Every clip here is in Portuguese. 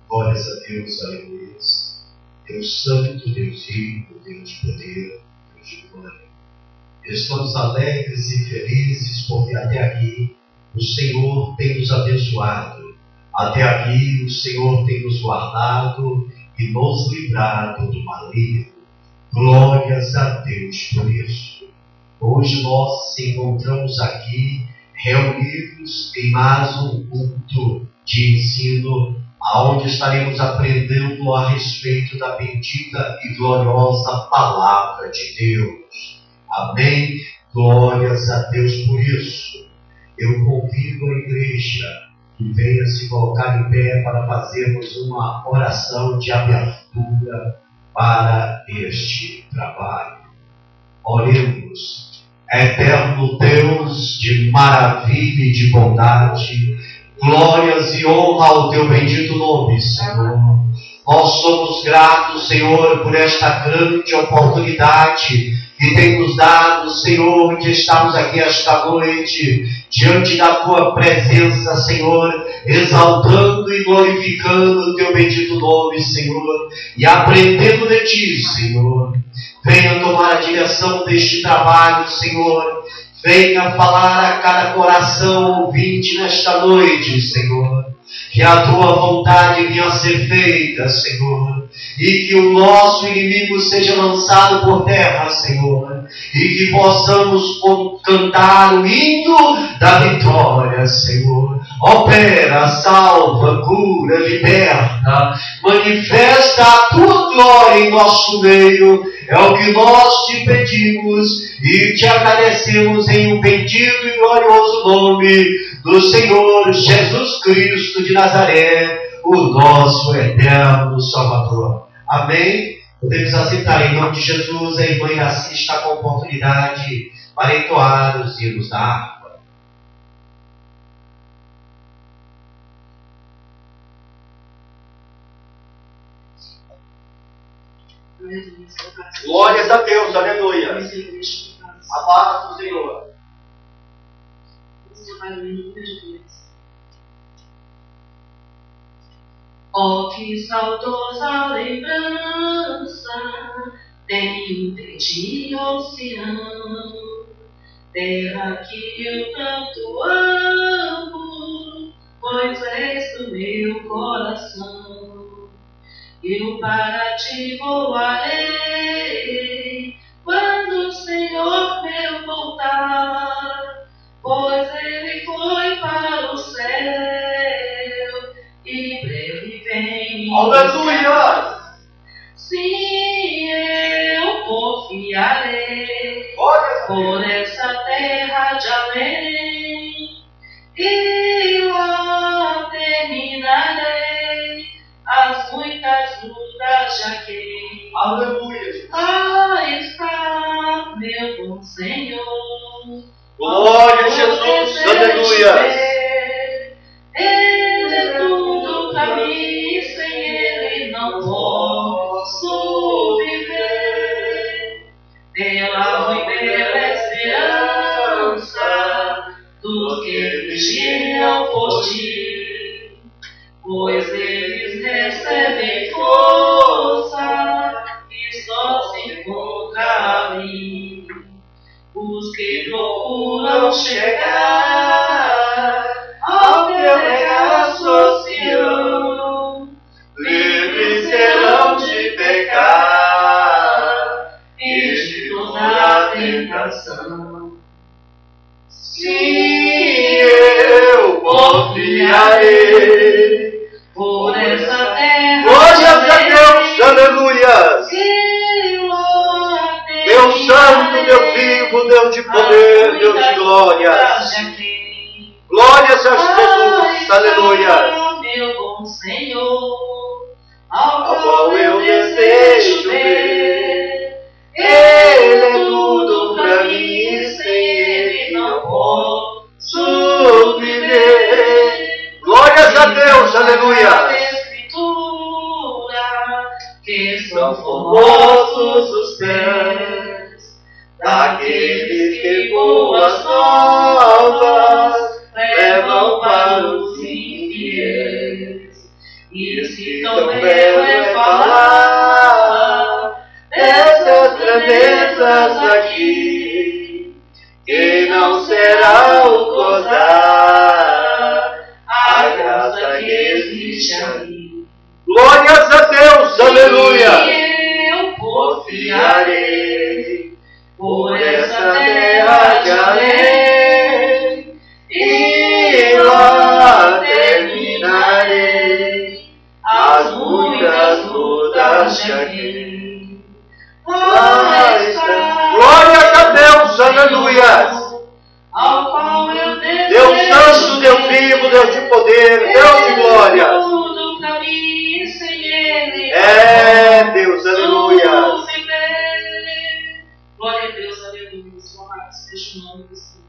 Glórias a Deus, aleluia. Deus Santo, Deus Vivo, Deus de poder, Deus de glória. Estamos alegres e felizes porque até aqui o Senhor tem nos abençoado. Até aqui o Senhor tem nos guardado e nos livrado do maligno. Glórias a Deus por isso. Hoje nós nos encontramos aqui reunidos em mais um culto de ensino, aonde estaremos aprendendo a respeito da bendita e gloriosa Palavra de Deus. Amém? Glórias a Deus por isso. Eu convido a igreja que venha se colocar em pé para fazermos uma oração de abertura para este trabalho. Oremos. Eterno Deus de maravilha e de bondade, glórias e honra ao teu bendito nome, Senhor. Nós somos gratos, Senhor, por esta grande oportunidade que tem nos dado, Senhor, de estarmos aqui esta noite, diante da tua presença, Senhor, exaltando e glorificando o teu bendito nome, Senhor, e aprendendo de ti, Senhor. Venha tomar a direção deste trabalho, Senhor. Venha falar a cada coração ouvinte nesta noite, Senhor. Que a tua vontade venha a ser feita, Senhor. E que o nosso inimigo seja lançado por terra, Senhor. E que possamos cantar o hino da vitória, Senhor. Opera, salva, cura, liberta. Manifesta a tua glória em nosso meio. É o que nós te pedimos e te agradecemos em um bendito e glorioso nome do Senhor Jesus Cristo de Nazaré, o nosso eterno Salvador. Amém? Podemos aceitar em nome de Jesus. A irmã Iraci está com a oportunidade para entoar os hinos da harpa. Glórias a Deus, aleluia. A paz do Senhor. Oh, que saudosa lembrança tenho de ti, ó Sião, terra que eu tanto amo, pois és do meu coração. Eu para ti voarei quando o Senhor meu voltar, pois ele foi para o céu e breve vem. Aleluia! Sim, eu confiarei por essa terra de além e lá terminarei as muitas lutas já que. Aleluia! Ah, está meu bom Senhor. Glória a Jesus! Aleluia! Ele é tudo para mim, sem ele não posso viver. Pela muito bela esperança do que me vigiam por ti, pois eles recebem força e só se encontra ali. Os que procuram chegar ao teu regaço oceano, livres serão de pecar e de toda tentação. Sim, eu confiarei por essa terra. Glórias a Deus, aleluias. Deus santo, Deus vivo, Deus de poder, Deus de glórias. Glórias a Jesus, aleluia. Meu bom Senhor, ao qual eu desejo ver. Ele é tudo pra mim, sem Ele não posso viver. Glórias a Deus, aleluia. Que são formosos os pés daqueles que boas novas levam para os infiéis. E se tão belo é falar dessas grandezas aqui, que não será o gozar a graça que existe ali. Glórias a Deus, aleluia. Eu confiarei por essa terra de além, e lá terminarei as muitas lutas de aqui. Glórias a Deus, aleluia. Ao qual eu Deus santo, Deus vivo, Deus de poder, Deus de glória. É Deus, aleluia. Glória a Deus, aleluia. Amados, seja o nome do Senhor.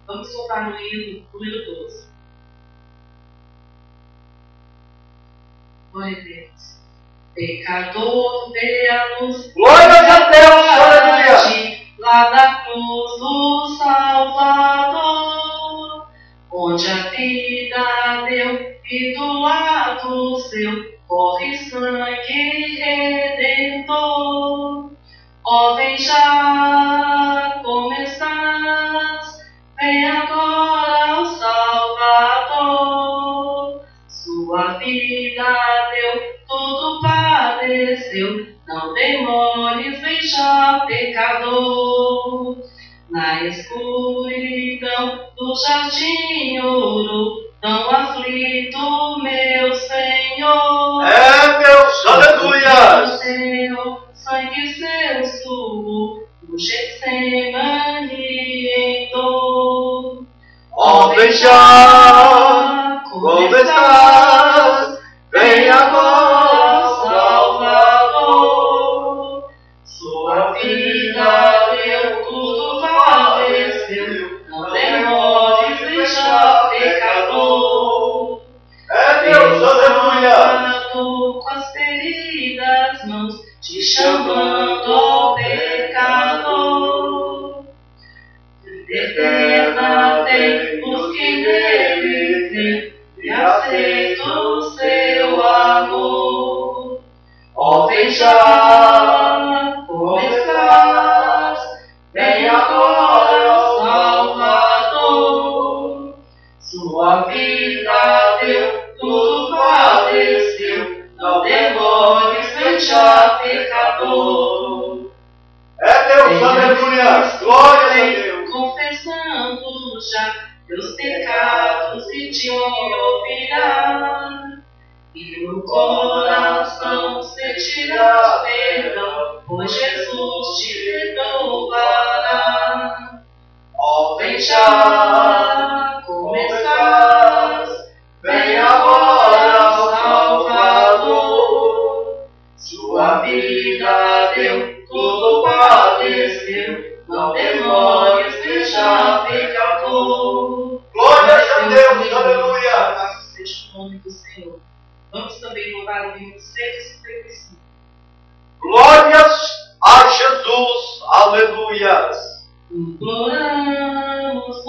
Vamos voltar no hino número 12. Glória a Deus. Pecador, vê a luz. Glória a Deus, aleluia. Lá da cruz do Salvador, onde a vida deu e do lado seu corre sangue redentor. Ó, vem já como estás, vem agora o Salvador. Sua vida deu, tudo padeceu, não demores, vem já, pecador. Na escuridão do jardim ouro, tão aflito, meu Senhor. É Deus, aleluia. Seu sangue, seu suor, no Getsemane em dor. Ó, vem já, como estás, vem agora, Salvador. Sua vida deu, tudo padeceu, não demores, vem já, pecador. É Deus, aleluia. Com as feridas mãos, te chamando, ó pecador. Eterna tem os que nele crê e aceita o seu amor. Ó, vem já, como estás, vem agora, Salvador. Sua vida deu, tudo padeceu, não demores, vem já, pecador. É Deus, aleluia. Glória a Deus. Confessando já teus pecados e te ouvirá. E no coração sentirás perdão, pois Jesus te perdoará. Ó, vem já, como estás, vem agora, Salvador. Sua vida deu, tudo padeceu, não demores, vem já, pecador. Glórias a Deus, aleluia. Seja o nome do Senhor. Vamos também louvar o hino 155. Glórias a Jesus, aleluias. Imploramos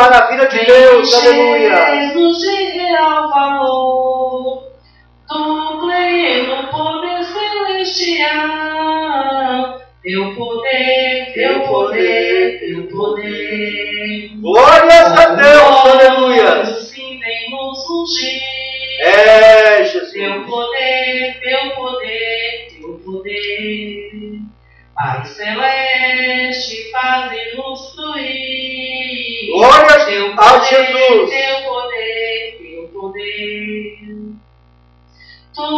maravilha de Deus, aleluia. Enche-nos de real valor, do pleno poder celestial, teu poder, teu poder, teu poder. Glórias a Deus, aleluia. Assim vem nos ungir. É, Jesus. Teu poder, teu poder, teu poder. Pai celeste, faze-nos fluir. Glórias Teu a poder, Jesus. teu poder, teu poder. Tu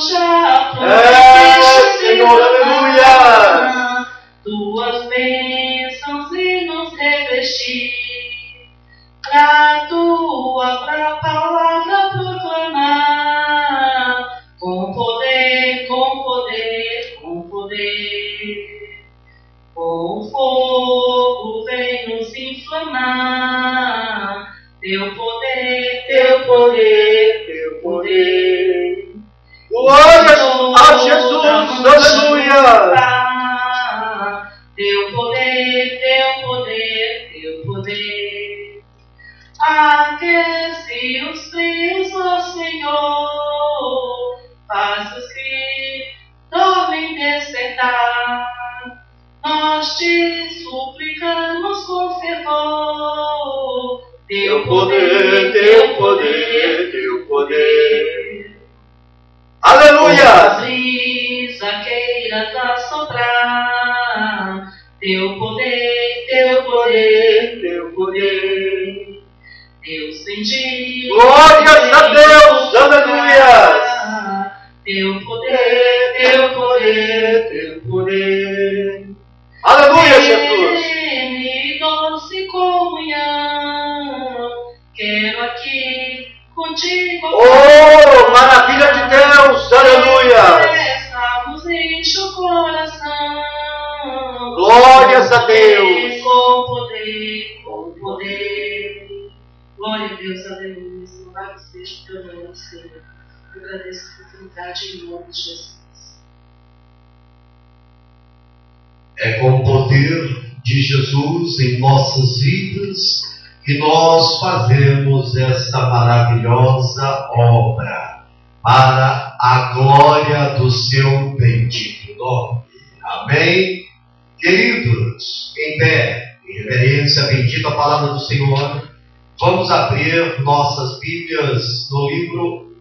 já prometeste Senhor, aleluia. tuas bênçãos e nos revestir. Pra tua palavra proclamar, com poder, com poder, com poder. Com fogo vem nos inflamar, teu poder, teu poder, teu poder. Glórias a Jesus, aleluia. Teu poder, teu poder, teu poder. Aquece os frios, ó Senhor, faz os que dormem despertar. Nós te suplicamos com fervor, Teu poder, teu poder, teu poder. Aleluia! A brisa queiras assoprar, teu poder, teu poder, teu poder. Deus bendito. Glórias a Deus, aleluia! Teu poder, teu poder, teu poder. Aleluia, Jesus! E doce comunhão, quero aqui contigo. Oh, maravilha de Deus, aleluia! Estamos enche o coração. Glórias a Deus! Com poder, com poder. Glória a Deus, aleluia. Louvado seja o teu nome, Senhor. Eu agradeço a oportunidade em nome de Jesus. É com o poder de Jesus em nossas vidas que nós fazemos esta maravilhosa obra para a glória do seu bendito nome. Amém? Queridos, em pé, em reverência à bendita palavra do Senhor, vamos abrir nossas Bíblias no livro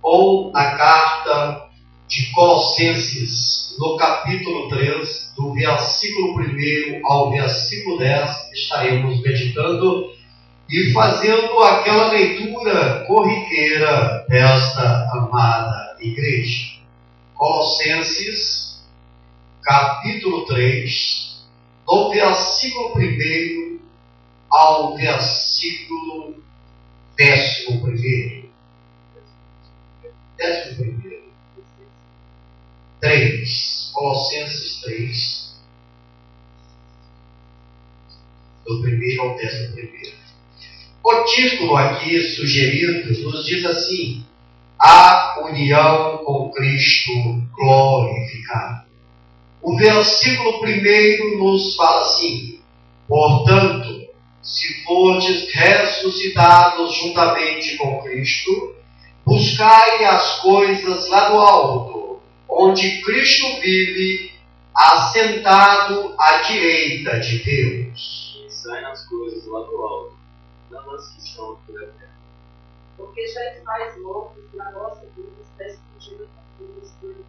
ou na carta de Colossenses, no capítulo 3, do versículo 1 ao versículo 10, estaremos meditando e fazendo aquela leitura corriqueira desta amada igreja. Colossenses, capítulo 3, do versículo 1 ao versículo 11. 3, Colossenses 3, do 1 ao 11. O título aqui sugerido nos diz assim: a união com Cristo glorificado. O versículo 1 nos fala assim: portanto, se fordes ressuscitados juntamente com Cristo, buscai as coisas lá do alto, onde Cristo vive, assentado à direita de Deus. Pensai nas coisas lá do alto, não nas que são por terra. Porque já estáis mortos na vossa vida, está escondida com Cristo.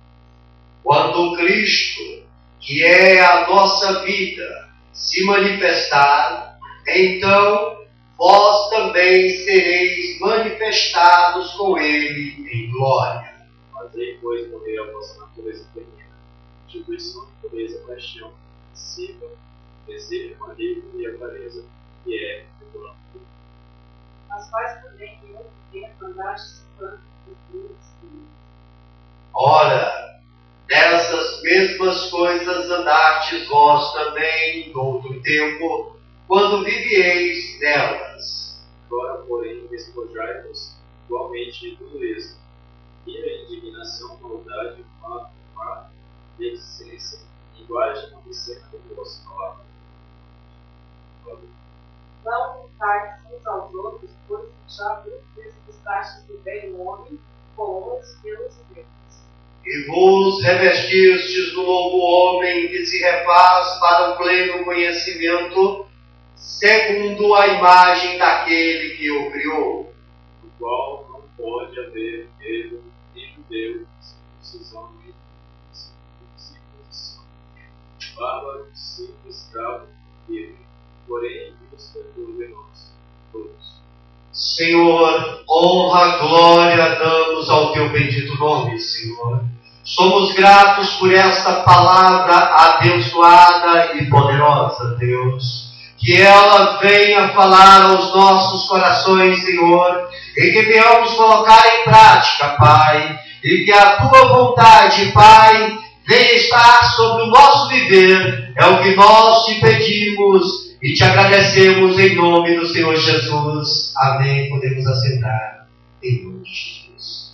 Quando Cristo, que é a nossa vida, se manifestar, então vós também sereis manifestados com Ele em glória. Fazei, pois, morrer a vossa natureza terrena, instituição, pureza, paixão, princípio, desejo maligno e avareza, que é regular. As quais também em outro tempo andastes quanto os filhos. Ora, dessas mesmas coisas andastes vós também em outro tempo, quando vivieis nelas. Agora, porém, despojai-vos igualmente de tudo isso: ira, indignação, maldade, má, maledicência, linguagem obscena do vosso falar. Não suportai uns aos outros, pois já vos despistastes do velho homem com os seus defeitos. E vos revestistes do novo homem que se refaz para o pleno conhecimento, segundo a imagem daquele que o criou. No qual não pode haver erro nem judeu, circuncisão nem circuncisão, bárbaro, simples, escravo, livre, porém Cristo é tudo em nós, todos. Senhor, honra, glória damos ao teu bendito nome, Senhor. Somos gratos por esta palavra abençoada e poderosa, Deus. Que ela venha falar aos nossos corações, Senhor, e que venhamos colocar em prática, Pai, e que a tua vontade, Pai, venha estar sobre o nosso viver. É o que nós te pedimos e te agradecemos em nome do Senhor Jesus. Amém. Podemos assentar em nome de Jesus.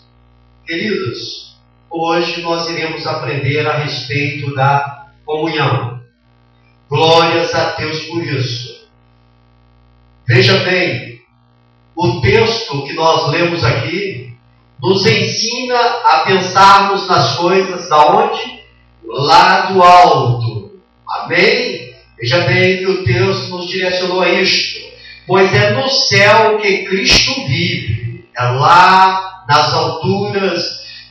Queridos, hoje nós iremos aprender a respeito da comunhão. Glórias a Deus por isso. Veja bem, o texto que nós lemos aqui nos ensina a pensarmos nas coisas da onde? Lá do alto. Amém? Veja bem que o texto nos direcionou a isto. Pois é no céu que Cristo vive. É lá nas alturas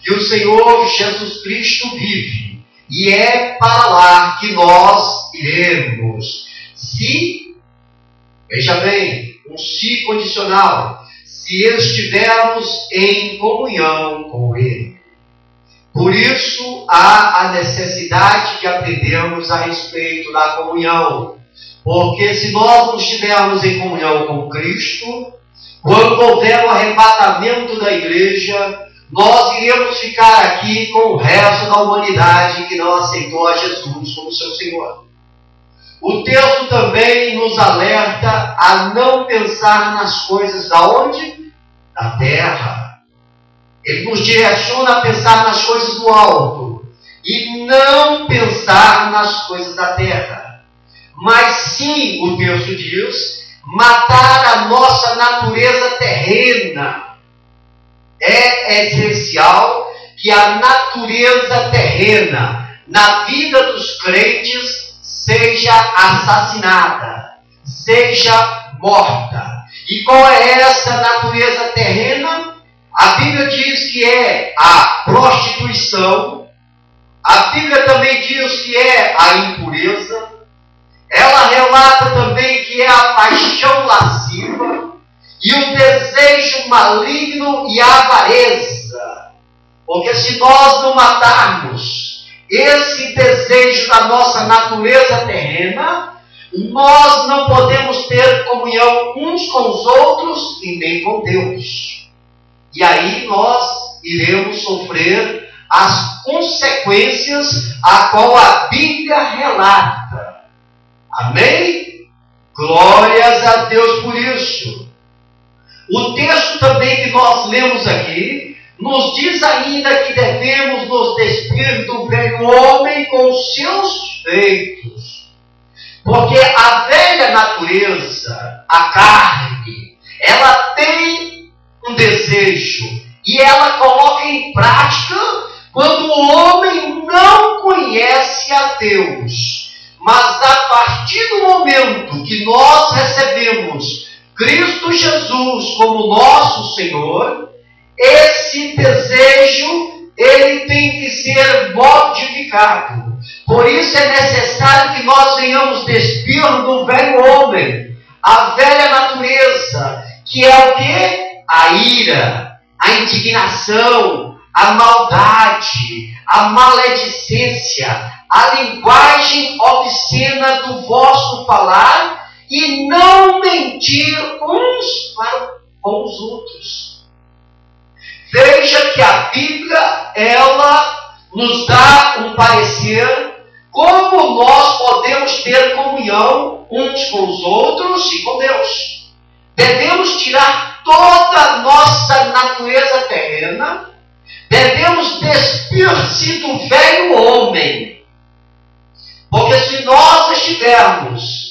que o Senhor Jesus Cristo vive. E é para lá que nós iremos. Se, veja bem, um se condicional, se estivermos em comunhão com Ele. Por isso há a necessidade de aprendermos a respeito da comunhão. Porque se nós não estivermos em comunhão com Cristo, quando houver o arrebatamento da igreja, nós iremos ficar aqui com o resto da humanidade que não aceitou a Jesus como seu Senhor. O texto também nos alerta a não pensar nas coisas da onde? Da terra. Ele nos direciona a pensar nas coisas do alto e não pensar nas coisas da terra. Mas sim, o texto diz, matar a nossa natureza terrena. É essencial que a natureza terrena na vida dos crentes seja assassinada, seja morta. E qual é essa natureza terrena? A Bíblia diz que é a prostituição. A Bíblia também diz que é a impureza. Ela relata também que é a paixão lasciva e o desejo maligno e a avareza. Porque se nós não matarmos esse desejo da nossa natureza terrena, nós não podemos ter comunhão uns com os outros e nem com Deus. E aí nós iremos sofrer as consequências a qual a Bíblia relata. Amém? Glórias a Deus por isso. O texto também que nós lemos aqui nos diz ainda que devemos nos despir do velho homem com os seus feitos. Porque a velha natureza, a carne, ela tem um desejo e ela coloca em prática quando o homem não conhece a Deus. Mas a partir do momento que nós recebemos Cristo Jesus como nosso Senhor, esse desejo, ele tem que ser modificado. Por isso é necessário que nós venhamos despir do velho homem, a velha natureza, que é o quê? A ira, a indignação, a maldade, a maledicência, a linguagem obscena do vosso falar e não mentir uns para com os outros. Veja que a Bíblia, ela nos dá um parecer como nós podemos ter comunhão uns com os outros e com Deus. Devemos tirar toda a nossa natureza terrena, devemos despir-se do velho homem. Porque se nós estivermos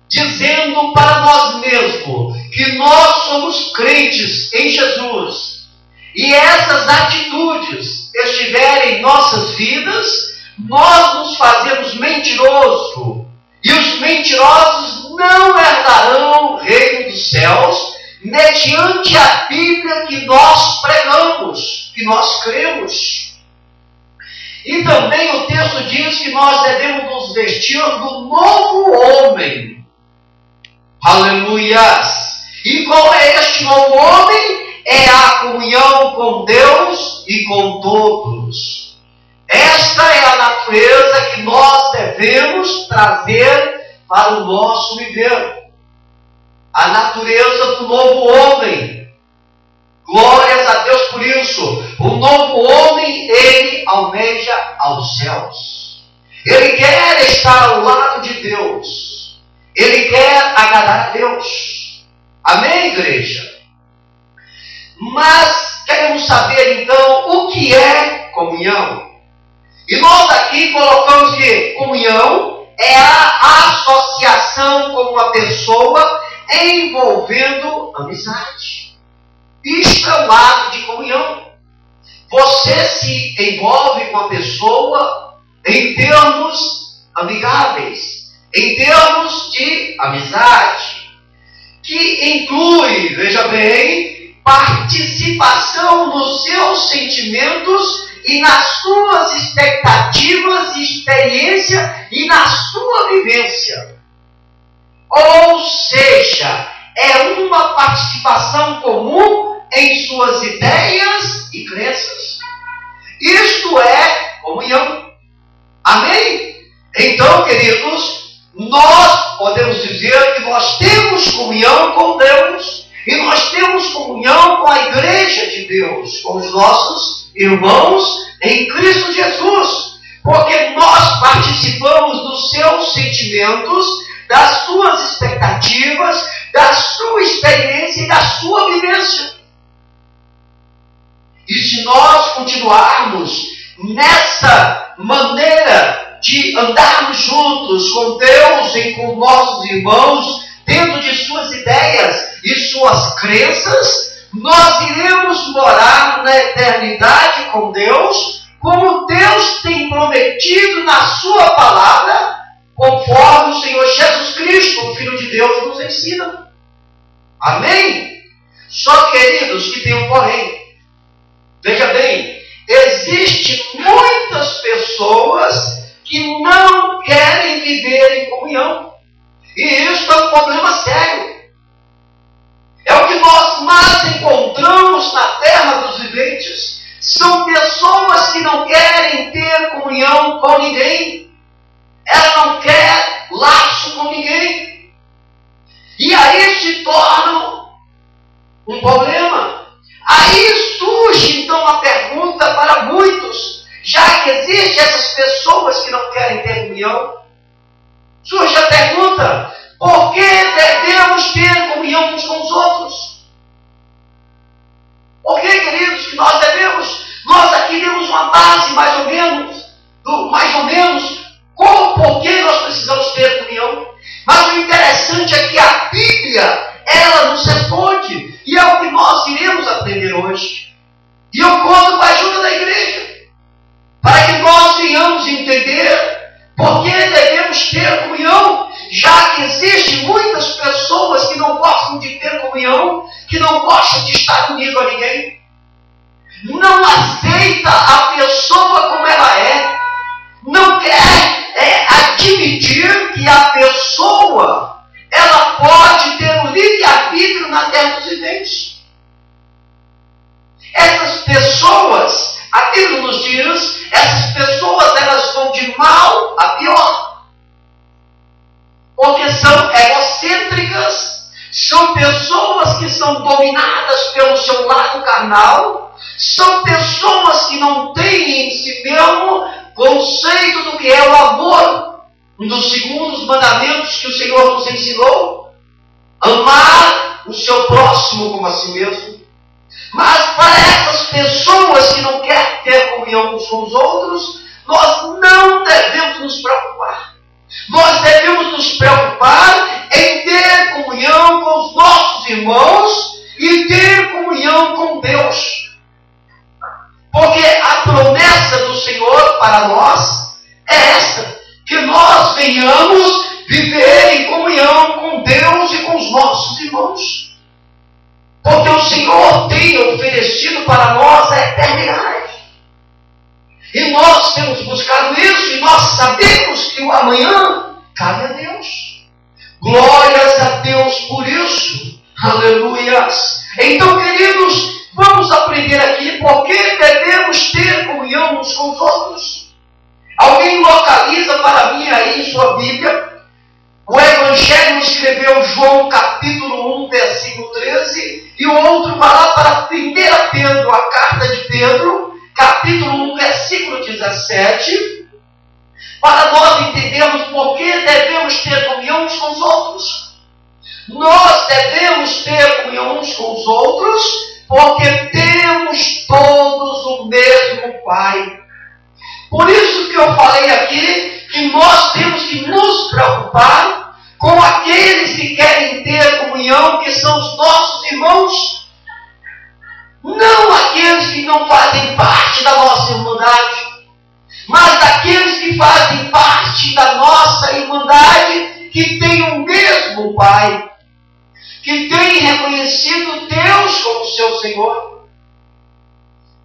dizendo para nós mesmos que nós somos crentes em Jesus e essas atitudes estiverem em nossas vidas, nós nos fazemos mentiroso. E os mentirosos não herdarão o reino dos céus, mediante a Bíblia que nós pregamos, que nós cremos. E também o texto diz que nós devemos nos vestir do novo homem. Aleluias! E qual é este novo homem? É a comunhão com Deus e com todos. Esta é a natureza que nós devemos trazer para o nosso viver. A natureza do novo homem. Glórias a Deus por isso. O novo homem, ele almeja aos céus. Ele quer estar ao lado de Deus. Ele quer agradar a Deus. Amém, igreja? Mas queremos saber então o que é comunhão. E nós aqui colocamos que comunhão é a associação com uma pessoa envolvendo amizade. Isto é o ato de comunhão. Você se envolve com a pessoa em termos amigáveis, em termos de amizade, que inclui, veja bem, participação nos seus sentimentos e nas suas expectativas e experiência e na sua vivência. Ou seja, é uma participação comum em suas ideias e crenças. Isto é comunhão. Amém? Então, queridos, nós podemos dizer que nós temos comunhão com Deus e nós temos comunhão com a igreja de Deus, com os nossos irmãos em Cristo Jesus, porque nós participamos dos seus sentimentos, das suas expectativas, da sua experiência e da sua vivência. E se nós continuarmos nessa maneira de andarmos juntos com Deus e com nossos irmãos, dentro de suas ideias e suas crenças, nós iremos morar na eternidade com Deus, como Deus tem prometido na sua palavra, conforme o Senhor Jesus Cristo, o Filho de Deus, nos ensina. Amém? Só, queridos, que tem um porém. Veja bem, existem muitas pessoas que não querem viver em comunhão. E isso é um problema sério. É o que nós mais encontramos na terra dos viventes. São pessoas que não querem ter comunhão com ninguém. Ela não quer laço com ninguém. E aí se torna um problema. Aí surge então a pergunta para muitos, já que existem essas pessoas que não querem ter comunhão, surge a pergunta: por que devemos ter comunhão uns com os outros? Por que, queridos, que nós devemos? Nós aqui temos uma base mais ou menos, por que nós precisamos ter comunhão. Mas o interessante é que a Bíblia, ela nos responde, e é o que nós iremos aprender hoje. E eu conto com a ajuda da igreja, para que nós venhamos entender por que devemos ter comunhão, já que existem muitas pessoas que não gostam de ter comunhão, que não gostam de estar unido a ninguém, não aceita a pessoa como ela é, não quer admitir que a pessoa, ela pode ter um livre-arbítrio na terra dos viventes. Essas pessoas, a Bíblia nos diz, essas pessoas, elas vão de mal a pior. Porque são egocêntricas, são pessoas que são dominadas pelo seu lado carnal, são pessoas que não têm em si mesmo conceito do que é o amor, um dos segundos mandamentos que o Senhor nos ensinou, amar o seu próximo como a si mesmo. Mas para essas pessoas que não querem ter comunhão uns com os outros, nós não devemos nos preocupar. Nós devemos nos preocupar em ter comunhão com os nossos nossos irmãos e ter comunhão com Deus. Porque a promessa do Senhor para nós é esta, que nós venhamos viver em comunhão com Deus e com os nossos irmãos. Porque o Senhor tem oferecido para nós a eternidade. E nós temos buscado isso, e nós sabemos que o amanhã cabe a Deus. Glórias a Deus por isso. Aleluias. Então, queridos, vamos aprender aqui porque devemos ter comunhão uns com os outros. Alguém localiza para mim aí em sua Bíblia, o Evangelho escreveu João capítulo 1, versículo 13, e o outro vai lá para 1 Pedro, a carta de Pedro, capítulo 1, versículo 17, para nós entendermos por que devemos ter comunhão uns com os outros. Nós devemos ter comunhão uns com os outros, porque temos todos o mesmo Pai. Por isso que eu falei aqui, que nós temos que nos preocupar com aqueles que querem ter comunhão, que são os nossos irmãos. Não aqueles que não fazem parte da nossa irmandade, mas daqueles que fazem parte da nossa irmandade, que têm o mesmo Pai, que têm reconhecido Deus como seu Senhor.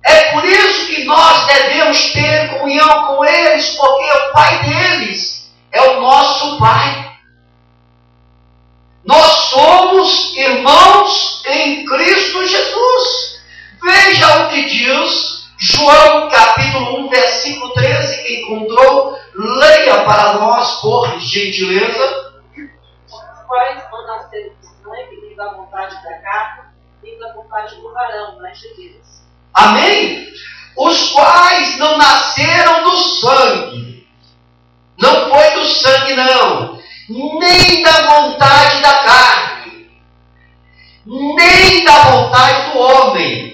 É por isso que nós devemos ter comunhão com eles, porque o Pai deles é o nosso Pai. Nós somos irmãos em Cristo Jesus. Veja o que diz João capítulo 1, versículo 13, que encontrou, leia para nós, por gentileza. Os quais não nasceram do sangue, nem da vontade da carne, nem da vontade do varão, mas de Deus. Amém? Os quais não nasceram do sangue. Não foi do sangue, não. Nem da vontade da carne. Nem da vontade do homem.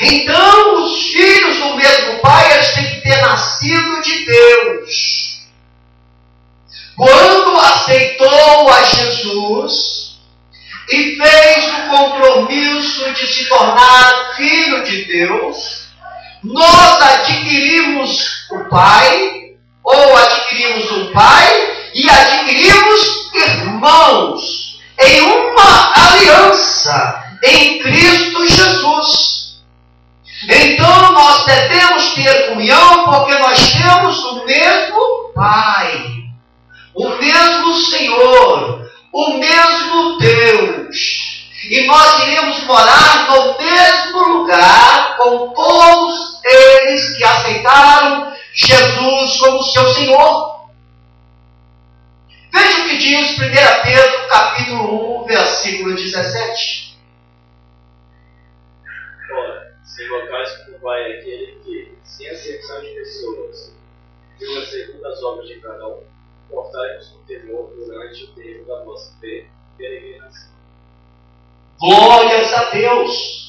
Então, os filhos do mesmo Pai, eles têm que ter nascido de Deus. Quando aceitou a Jesus e fez o compromisso de se tornar filho de Deus, nós adquirimos o Pai, ou adquirimos um Pai, e adquirimos irmãos, em uma aliança, em Cristo Jesus. Então nós devemos ter comunhão, porque nós temos o mesmo Pai, o mesmo Senhor, o mesmo Deus. E nós iremos morar no mesmo lugar com todos eles que aceitaram Jesus como seu Senhor. Veja o que diz 1 Pedro capítulo 1, versículo 17. Ora, se invocais como Pai aquele que, sem acepção de pessoas, viu segundo as obras de cada um, portai-vos com temor durante o tempo da vossa peregrinação. Glórias a Deus!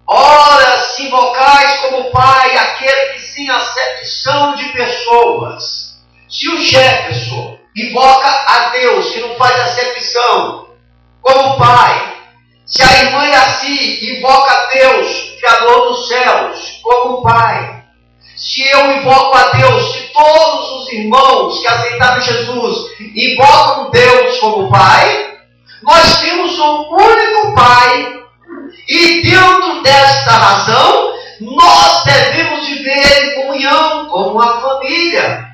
Ora, se invocais como Pai aquele que sem acepção de pessoas. Se o Jefferson invoca a Deus, que não faz acepção, como Pai. Se a irmã Yaci invoca a Deus, Criador dos céus, como Pai. Se eu invoco a Deus, se todos os irmãos que aceitaram Jesus invocam Deus como Pai, nós temos um único Pai. E dentro desta razão, nós devemos viver em comunhão como uma família.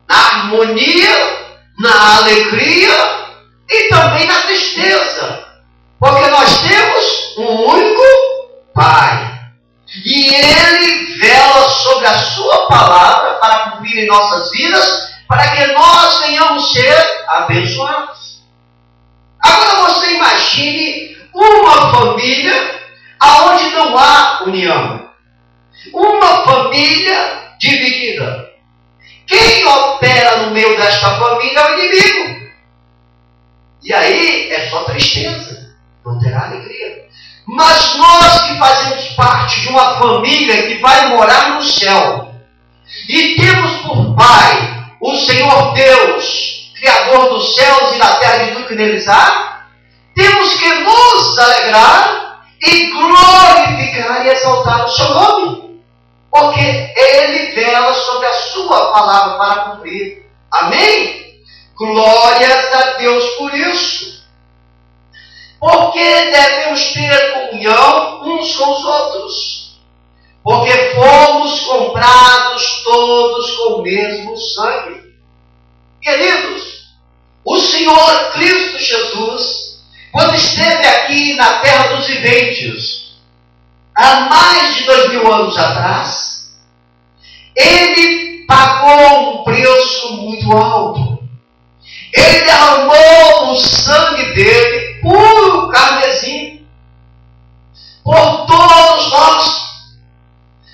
Na harmonia, na alegria e também na tristeza. Porque nós temos um único Pai. E Ele vela sobre a sua palavra para cumprir em nossas vidas, para que nós venhamos ser abençoados. Agora você imagine uma família onde não há união. Uma família dividida. Quem opera no meio desta família é o inimigo. E aí é só tristeza, não terá alegria. Mas nós que fazemos parte de uma família que vai morar no céu, e temos por Pai o Senhor Deus, Criador dos céus e da terra e de tudo que neles há, temos que nos alegrar e glorificar e exaltar o seu nome, porque Ele vela sobre a sua palavra para cumprir. Amém? Glórias a Deus por isso. Porque devemos ter comunhão uns com os outros, porque fomos comprados todos com o mesmo sangue. Queridos, o Senhor Cristo Jesus, quando esteve aqui na terra dos viventes, há mais de 2000 anos atrás, Ele pagou um preço muito alto. Ele derramou o sangue dele, puro carmesim, por todos nós,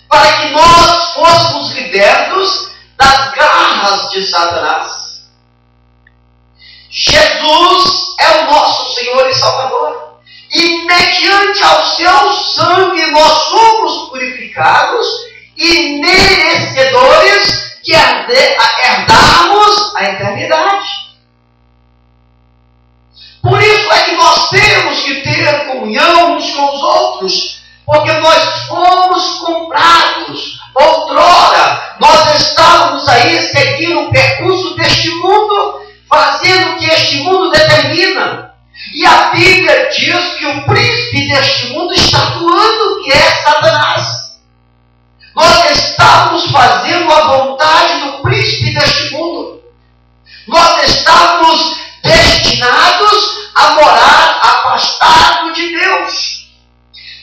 para que nós fôssemos libertos das garras de Satanás. Jesus é o nosso Senhor e Salvador. E mediante ao seu sangue nós somos purificados e merecedores de herdarmos a eternidade. Por isso é que nós temos que ter comunhão uns com os outros, porque nós fomos comprados. Outrora, nós estávamos aí seguindo o percurso deste mundo, fazendo o que este mundo determina. E a Bíblia diz que o príncipe deste mundo está atuando, que é Satanás. Nós estávamos fazendo a vontade do príncipe deste mundo. Nós estávamos destinados a morar afastado de Deus.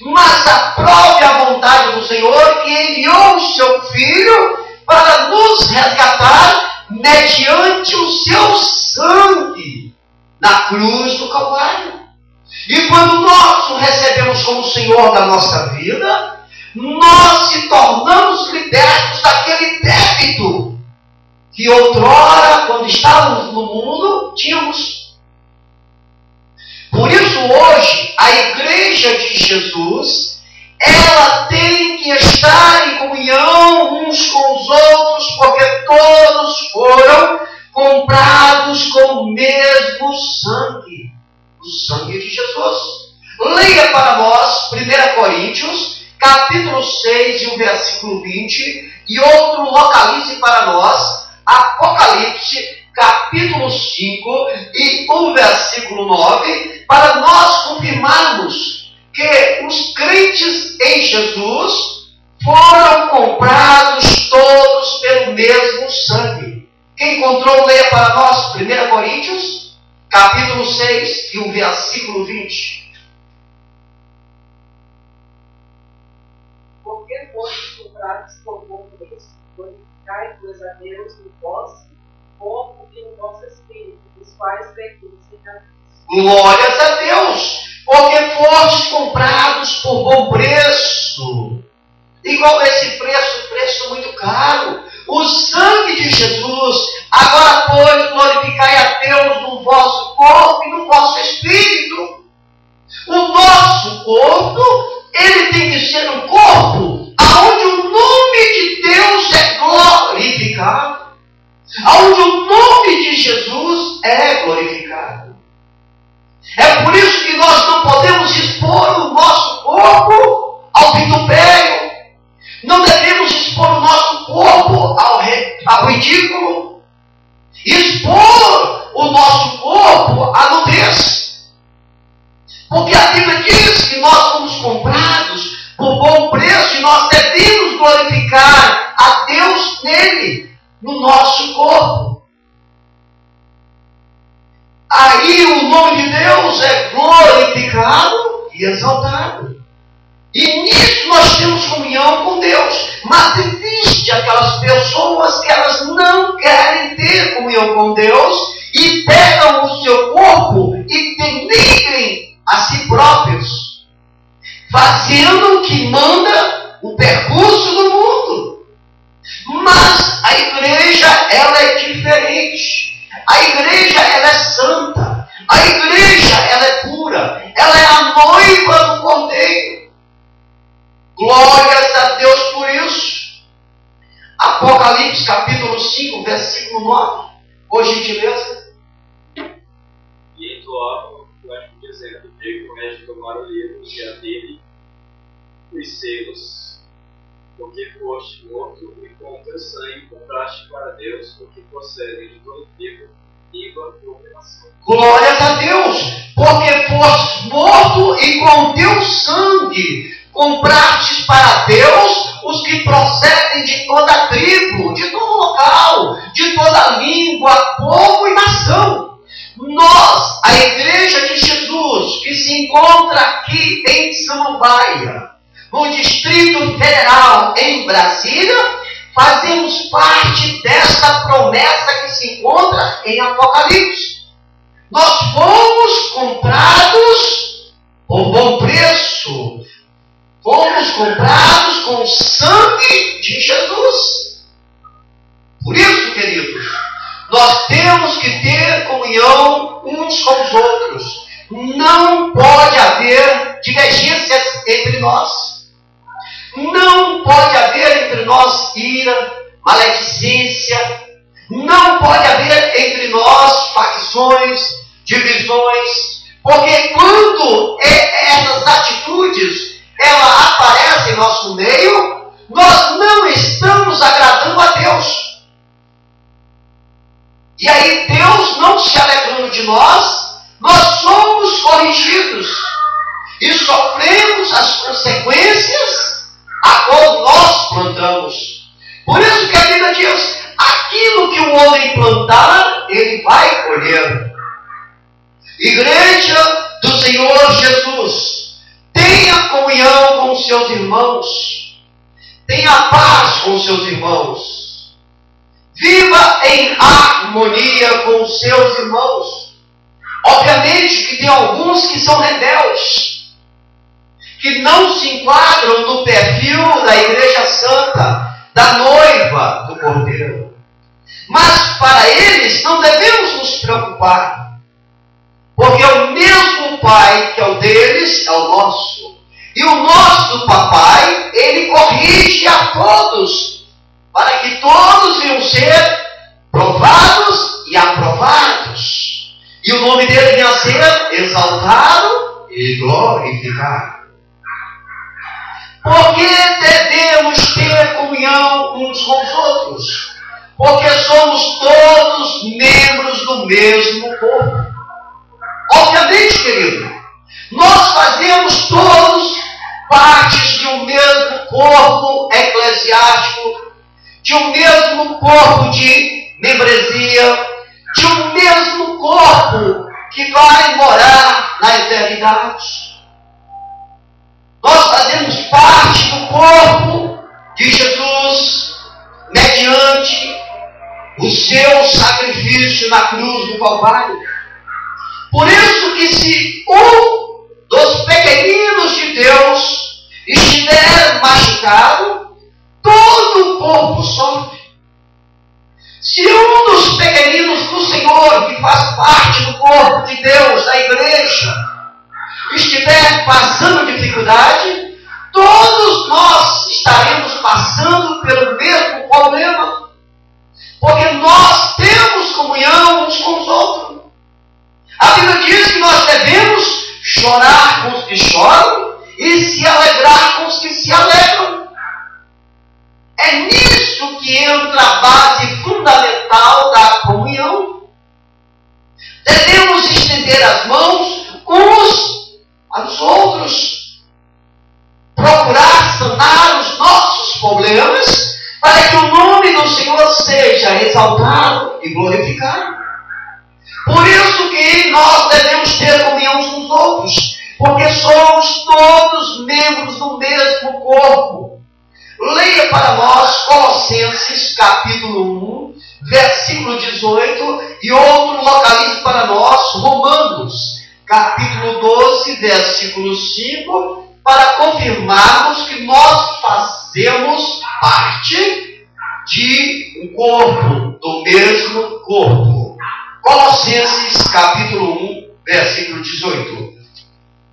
Mas aprove a vontade do Senhor, que enviou o seu Filho para nos resgatar mediante o seu sangue na cruz do Calvário. E quando nós o recebemos como Senhor da nossa vida, nós se tornamos libertos daquele débito que outrora, quando estávamos no mundo, tínhamos. Por isso hoje, a igreja de Jesus, ela tem que estar em comunhão uns com os outros, porque todos foram comprados com o mesmo sangue, o sangue de Jesus. Leia para nós 1 Coríntios, capítulo 6 e o versículo 20, e outro localize para nós, Apocalipse, capítulo 5 e o versículo 9, para nós confirmarmos que os crentes em Jesus foram comprados todos pelo mesmo sangue. Quem encontrou, leia para nós 1 Coríntios, capítulo 6 e o versículo 20. Porque fomos comprados por bom preço, glorificai, pois, a Deus no vosso corpo e no vosso espírito, os quais pertencem a Deus. Glórias a Deus, porque fostes comprados por bom preço. E qual é esse preço? Preço muito caro. O sangue de Jesus. Agora, pois, glorificai a Deus no vosso corpo e no vosso espírito. O nosso corpo, ele tem que ser um corpo onde o nome de Deus é glorificado, onde o nome de Jesus é glorificado. É por isso que nós não podemos expor o nosso corpo ao vitupério. Não devemos expor o nosso corpo ao ridículo. Expor o nosso corpo à nudez. Porque a Bíblia diz que nós fomos comprados por bom preço e nós devemos glorificar a Deus nele, no nosso corpo. Aí o nome de Deus é glorificado e exaltado. E nisso nós temos comunhão com Deus. Mas existe aquelas pessoas que elas não querem ter comunhão com Deus e pegam o seu corpo e denigrem a si próprios, fazendo o que manda o percurso do mundo. Mas a igreja, ela é diferente. A igreja, ela é santa. A igreja, ela é pura. Ela é a noiva do Cordeiro. Glórias a Deus por isso. Apocalipse capítulo 5, versículo 9. Por gentileza. promete de tomar o livro e abrir os selos, porque foste morto e com o teu sangue compraste para Deus o que procede de todo tipo, língua e ordenação. Glórias a Deus, porque foste morto e com o teu sangue compraste para Deus os que procedem de toda tribo, de todo local, de toda língua, povo e nação. Nós, a Igreja de Jesus, que se encontra aqui em Samambaia, no Distrito Federal, em Brasília, fazemos parte desta promessa que se encontra em Apocalipse. Nós fomos comprados por bom preço. Fomos comprados com o sangue de Jesus. Por isso, queridos, nós temos que ter comunhão uns com os outros. Não pode haver divergências entre nós. Não pode haver entre nós ira, maledicência. Não pode haver entre nós facções, divisões. Porque quando essas atitudes ela aparece em nosso meio, nós não estamos agradando a Deus. E aí Deus, não se alegrando de nós somos corrigidos e sofremos as consequências a qual nós plantamos. Por isso que a Bíblia diz, aquilo que o homem plantar, ele vai colher. Igreja do Senhor Jesus, tenha comunhão com os seus irmãos. Tenha paz com os seus irmãos. Viva em harmonia com os seus irmãos. Obviamente que tem alguns que são rebeldes, que não se enquadram no perfil da Igreja Santa, da noiva do Cordeiro. Mas para eles não devemos nos preocupar. Porque o mesmo Pai que é o deles é o nosso. E o nosso Papai, ele corrige a todos, para que todos venham ser provados e aprovados. E o nome dele venha a ser exaltado e glorificado. Porque devemos ter comunhão uns com os outros? Porque somos todos membros do mesmo corpo. Obviamente, querido, nós fazemos todos partes de um mesmo corpo eclesiástico, de um mesmo corpo de membresia, de um mesmo corpo que vai morar na eternidade. Nós fazemos parte do corpo de Jesus mediante o seu sacrifício na cruz do Calvário. Por isso que se um dos pequeninos de Deus estiver machucado, todo o corpo sofre. Se um dos pequeninos do Senhor, que faz parte do corpo de Deus, da igreja, estiver passando dificuldade, todos nós estaremos passando pelo mesmo problema. Porque nós temos comunhão uns com os outros. A Bíblia diz que nós devemos chorar com os que choram e se alegrar com os que se alegram. É nisso que entra a base fundamental da comunhão. Devemos estender as mãos uns aos outros, procurar sanar os nossos problemas, para que o nome do Senhor seja exaltado e glorificado. Por isso que nós devemos ter comunhão uns com os outros, porque somos todos membros do mesmo corpo. Leia para nós Colossenses capítulo 1, versículo 18, e outro localize para nós Romanos, capítulo 12, versículo 5, para confirmarmos que nós fazemos parte de um corpo, do mesmo corpo. Colossenses capítulo 1, versículo 18.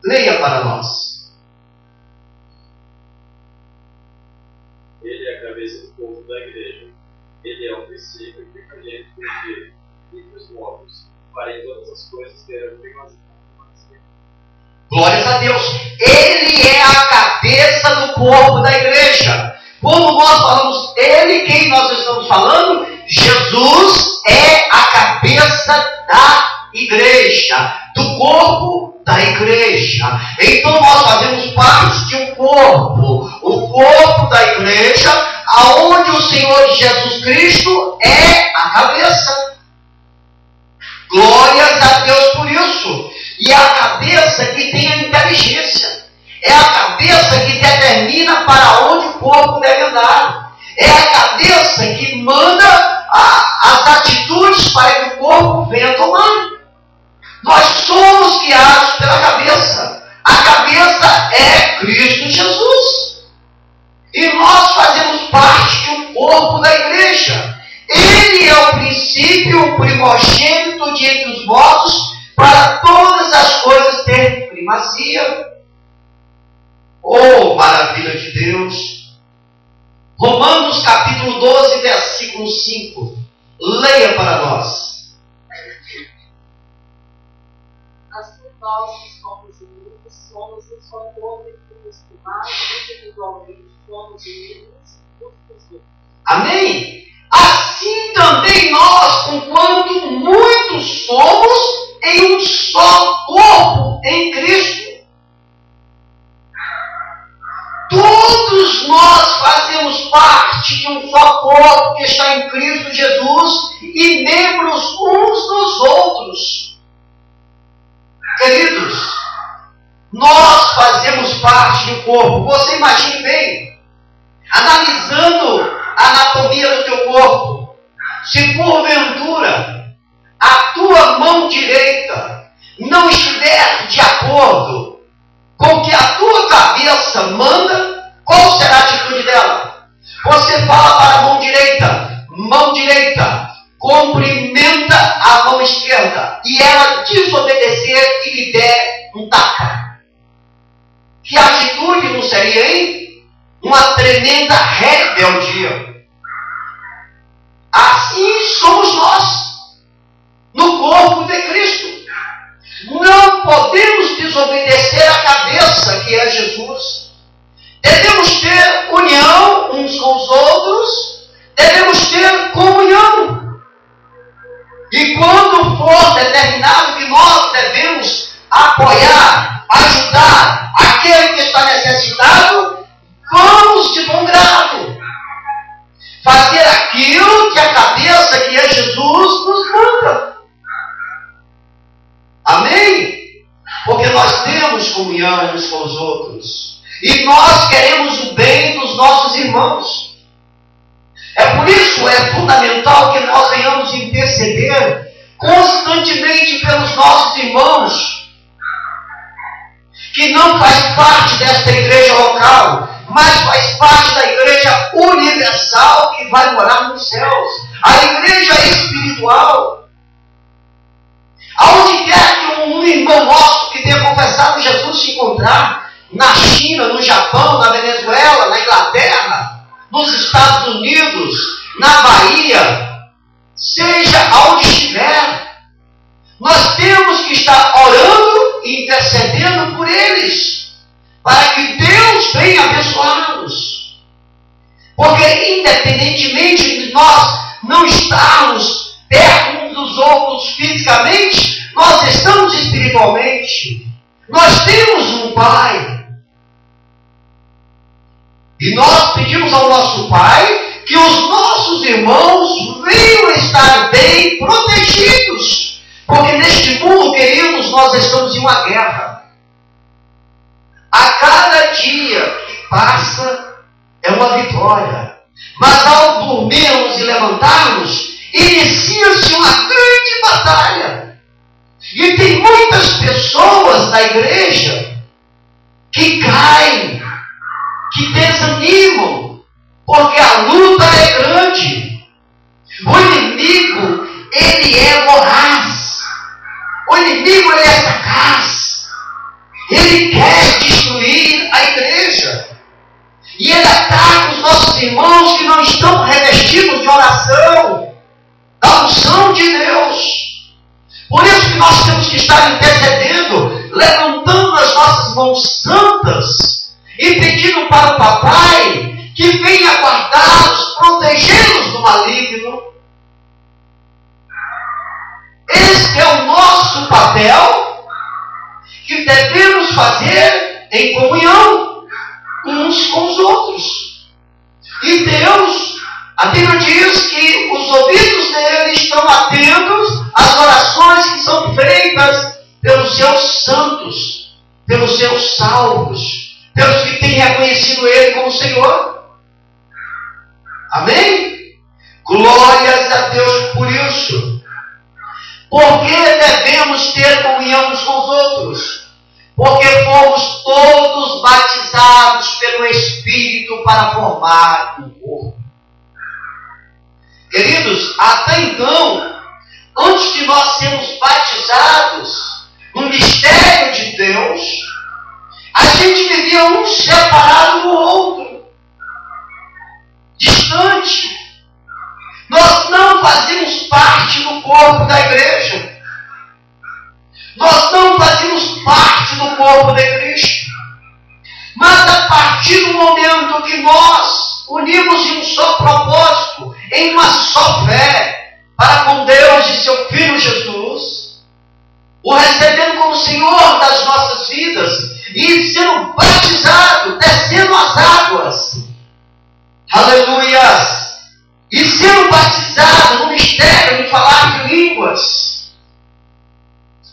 Leia para nós. Ele é a cabeça do corpo da igreja. Ele é o princípio e primogênito do espírito e dos mortos, para em todas as coisas ter a primazia. Glórias a Deus. Ele é a cabeça do corpo da igreja. Quando nós falamos Ele, quem nós estamos falando? Jesus é a cabeça da igreja, do corpo da igreja. Então nós fazemos parte de um corpo, o corpo da igreja, aonde o Senhor Jesus Cristo é a cabeça. Glórias a Deus por isso. E é a cabeça que tem a inteligência. É a cabeça que determina para onde o corpo deve andar. É a cabeça que manda as atitudes para que o corpo venha tomar. Nós somos guiados pela cabeça. A cabeça é Cristo Jesus. E nós fazemos parte de um corpo da igreja. Ele é o princípio, o primogênito de entre os mortos, para todas as coisas terem primazia. Oh, maravilha de Deus! Romanos capítulo 12, versículo 5. Leia para nós. Assim nós que somos unidos, somos um só corpo em Cristo, mas individualmente somos unidos uns com os outros. Amém? Assim também nós, conquanto muitos somos, em um só corpo em Cristo. Todos nós fazemos parte de um só corpo que está em Cristo Jesus e membros uns dos outros. Queridos, nós fazemos parte de um corpo. Você imagine bem, analisando a anatomia do teu corpo, se porventura a tua mão direita não estiver de acordo com o que a tua cabeça manda, qual será a atitude dela? Você fala para a mão direita, cumprimenta a mão esquerda, e ela desobedecer e lhe der um tapa. Que atitude não seria, hein? Uma tremenda rebeldia. Assim somos nós, no corpo de Cristo. Não podemos desobedecer a cabeça, que é Jesus. Devemos ter união uns com os outros, devemos ter comunhão. E quando for determinado que nós devemos apoiar, ajudar aquele que está necessitado, vamos de bom grado fazer aquilo que a cabeça, que é Jesus, nos manda. Amém? Porque nós temos comunhão uns com os outros. E nós queremos o bem dos nossos irmãos. É por isso é fundamental que nós venhamos interceder constantemente pelos nossos irmãos, que não faz parte desta igreja local, mas faz parte da igreja universal que vai morar nos céus. A igreja espiritual. Aonde quer que um irmão nosso que tenha confessado Jesus se encontrar, na China, no Japão, na Venezuela, na Inglaterra, nos Estados Unidos, na Bahia, seja aonde estiver, nós temos que estar orando e intercedendo por eles, para que Deus venha abençoá-los. Porque independentemente de nós não estarmos perto uns dos outros fisicamente, nós estamos espiritualmente. Nós temos um Pai. E nós pedimos ao nosso Pai que os nossos irmãos venham estar bem protegidos. Porque neste mundo, queridos, nós estamos em uma guerra. A cada dia que passa é uma vitória. Mas ao dormirmos e levantarmos, inicia-se uma grande batalha. E tem muitas pessoas da igreja que caem, que desanimam, porque a luta é grande. O inimigo, ele é voraz. O inimigo, ele é sagaz. Ele quer destruir a igreja. E ele ataca os nossos irmãos que não estão revestidos de oração, da unção de Deus. Por isso que nós temos que estar intercedendo levantando as nossas mãos santas e pedindo para o Papai que venha guardá-los, protegê-los do maligno. Esse é o nosso papel que devemos fazer em comunhão uns com os outros. E Deus, a Bíblia diz que os ouvidos dele estão atentos às orações que são feitas pelos seus santos, pelos seus salvos, pelos que têm reconhecido ele como Senhor. Amém? Glórias a Deus por isso. Por que devemos ter comunhão uns com os outros? Porque fomos todos batizados pelo Espírito para formar um corpo. Queridos, até então, antes de nós sermos batizados no mistério de Deus, a gente vivia um separado do outro, distante. Nós não fazíamos parte do corpo da igreja. Nós não fazíamos parte do corpo de Cristo. Mas a partir do momento que nós unimos em um só propósito, em uma só fé, para com Deus e seu Filho Jesus, o recebendo como Senhor das nossas vidas, e sendo batizado, descendo as águas, aleluias, e sendo batizado no mistério de falar de línguas,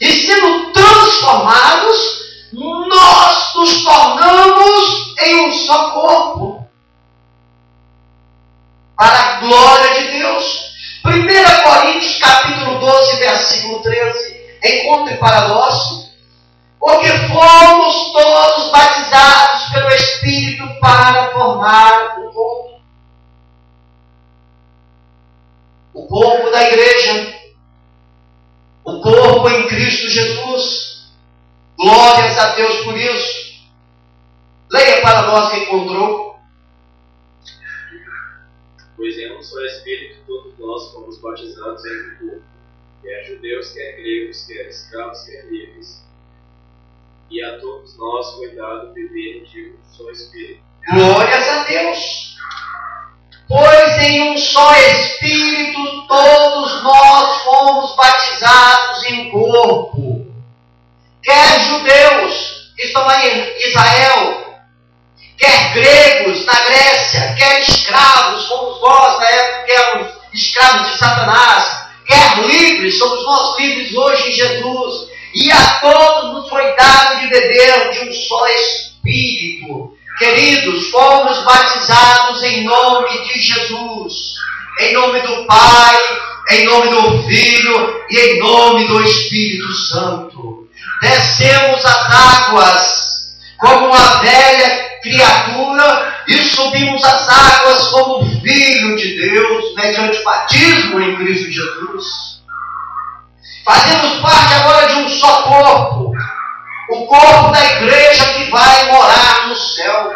e sendo transformados, nós nos tornamos em um só corpo, para a glória de Deus. 1 Coríntios capítulo 12, versículo 13, encontre para nós, porque fomos todos batizados pelo Espírito para formar um corpo. O corpo da igreja, o corpo em Cristo Jesus. Glórias a Deus por isso. Leia para nós quem encontrou. Pois em um só Espírito todos nós fomos batizados em um corpo, quer judeus, quer gregos, quer escravos, quer livres. E a todos nós foi dado viver de um só Espírito. Glórias a Deus. Pois em um só Espírito todos nós fomos batizados em um corpo. Quer judeus que estão lá em Israel, quer gregos na Grécia, quer escravos, somos nós na época que éramos escravos de Satanás, quer livres, somos nós livres hoje em Jesus, e a todos nos foi dado de beber de um só Espírito. Queridos, fomos batizados em nome de Jesus, em nome do Pai, em nome do Filho e em nome do Espírito Santo. Descemos as águas como uma velha criatura e subimos as águas como Filho de Deus, mediante o batismo em Cristo Jesus. Fazemos parte agora de um só corpo, o corpo da igreja que vai morar no céu.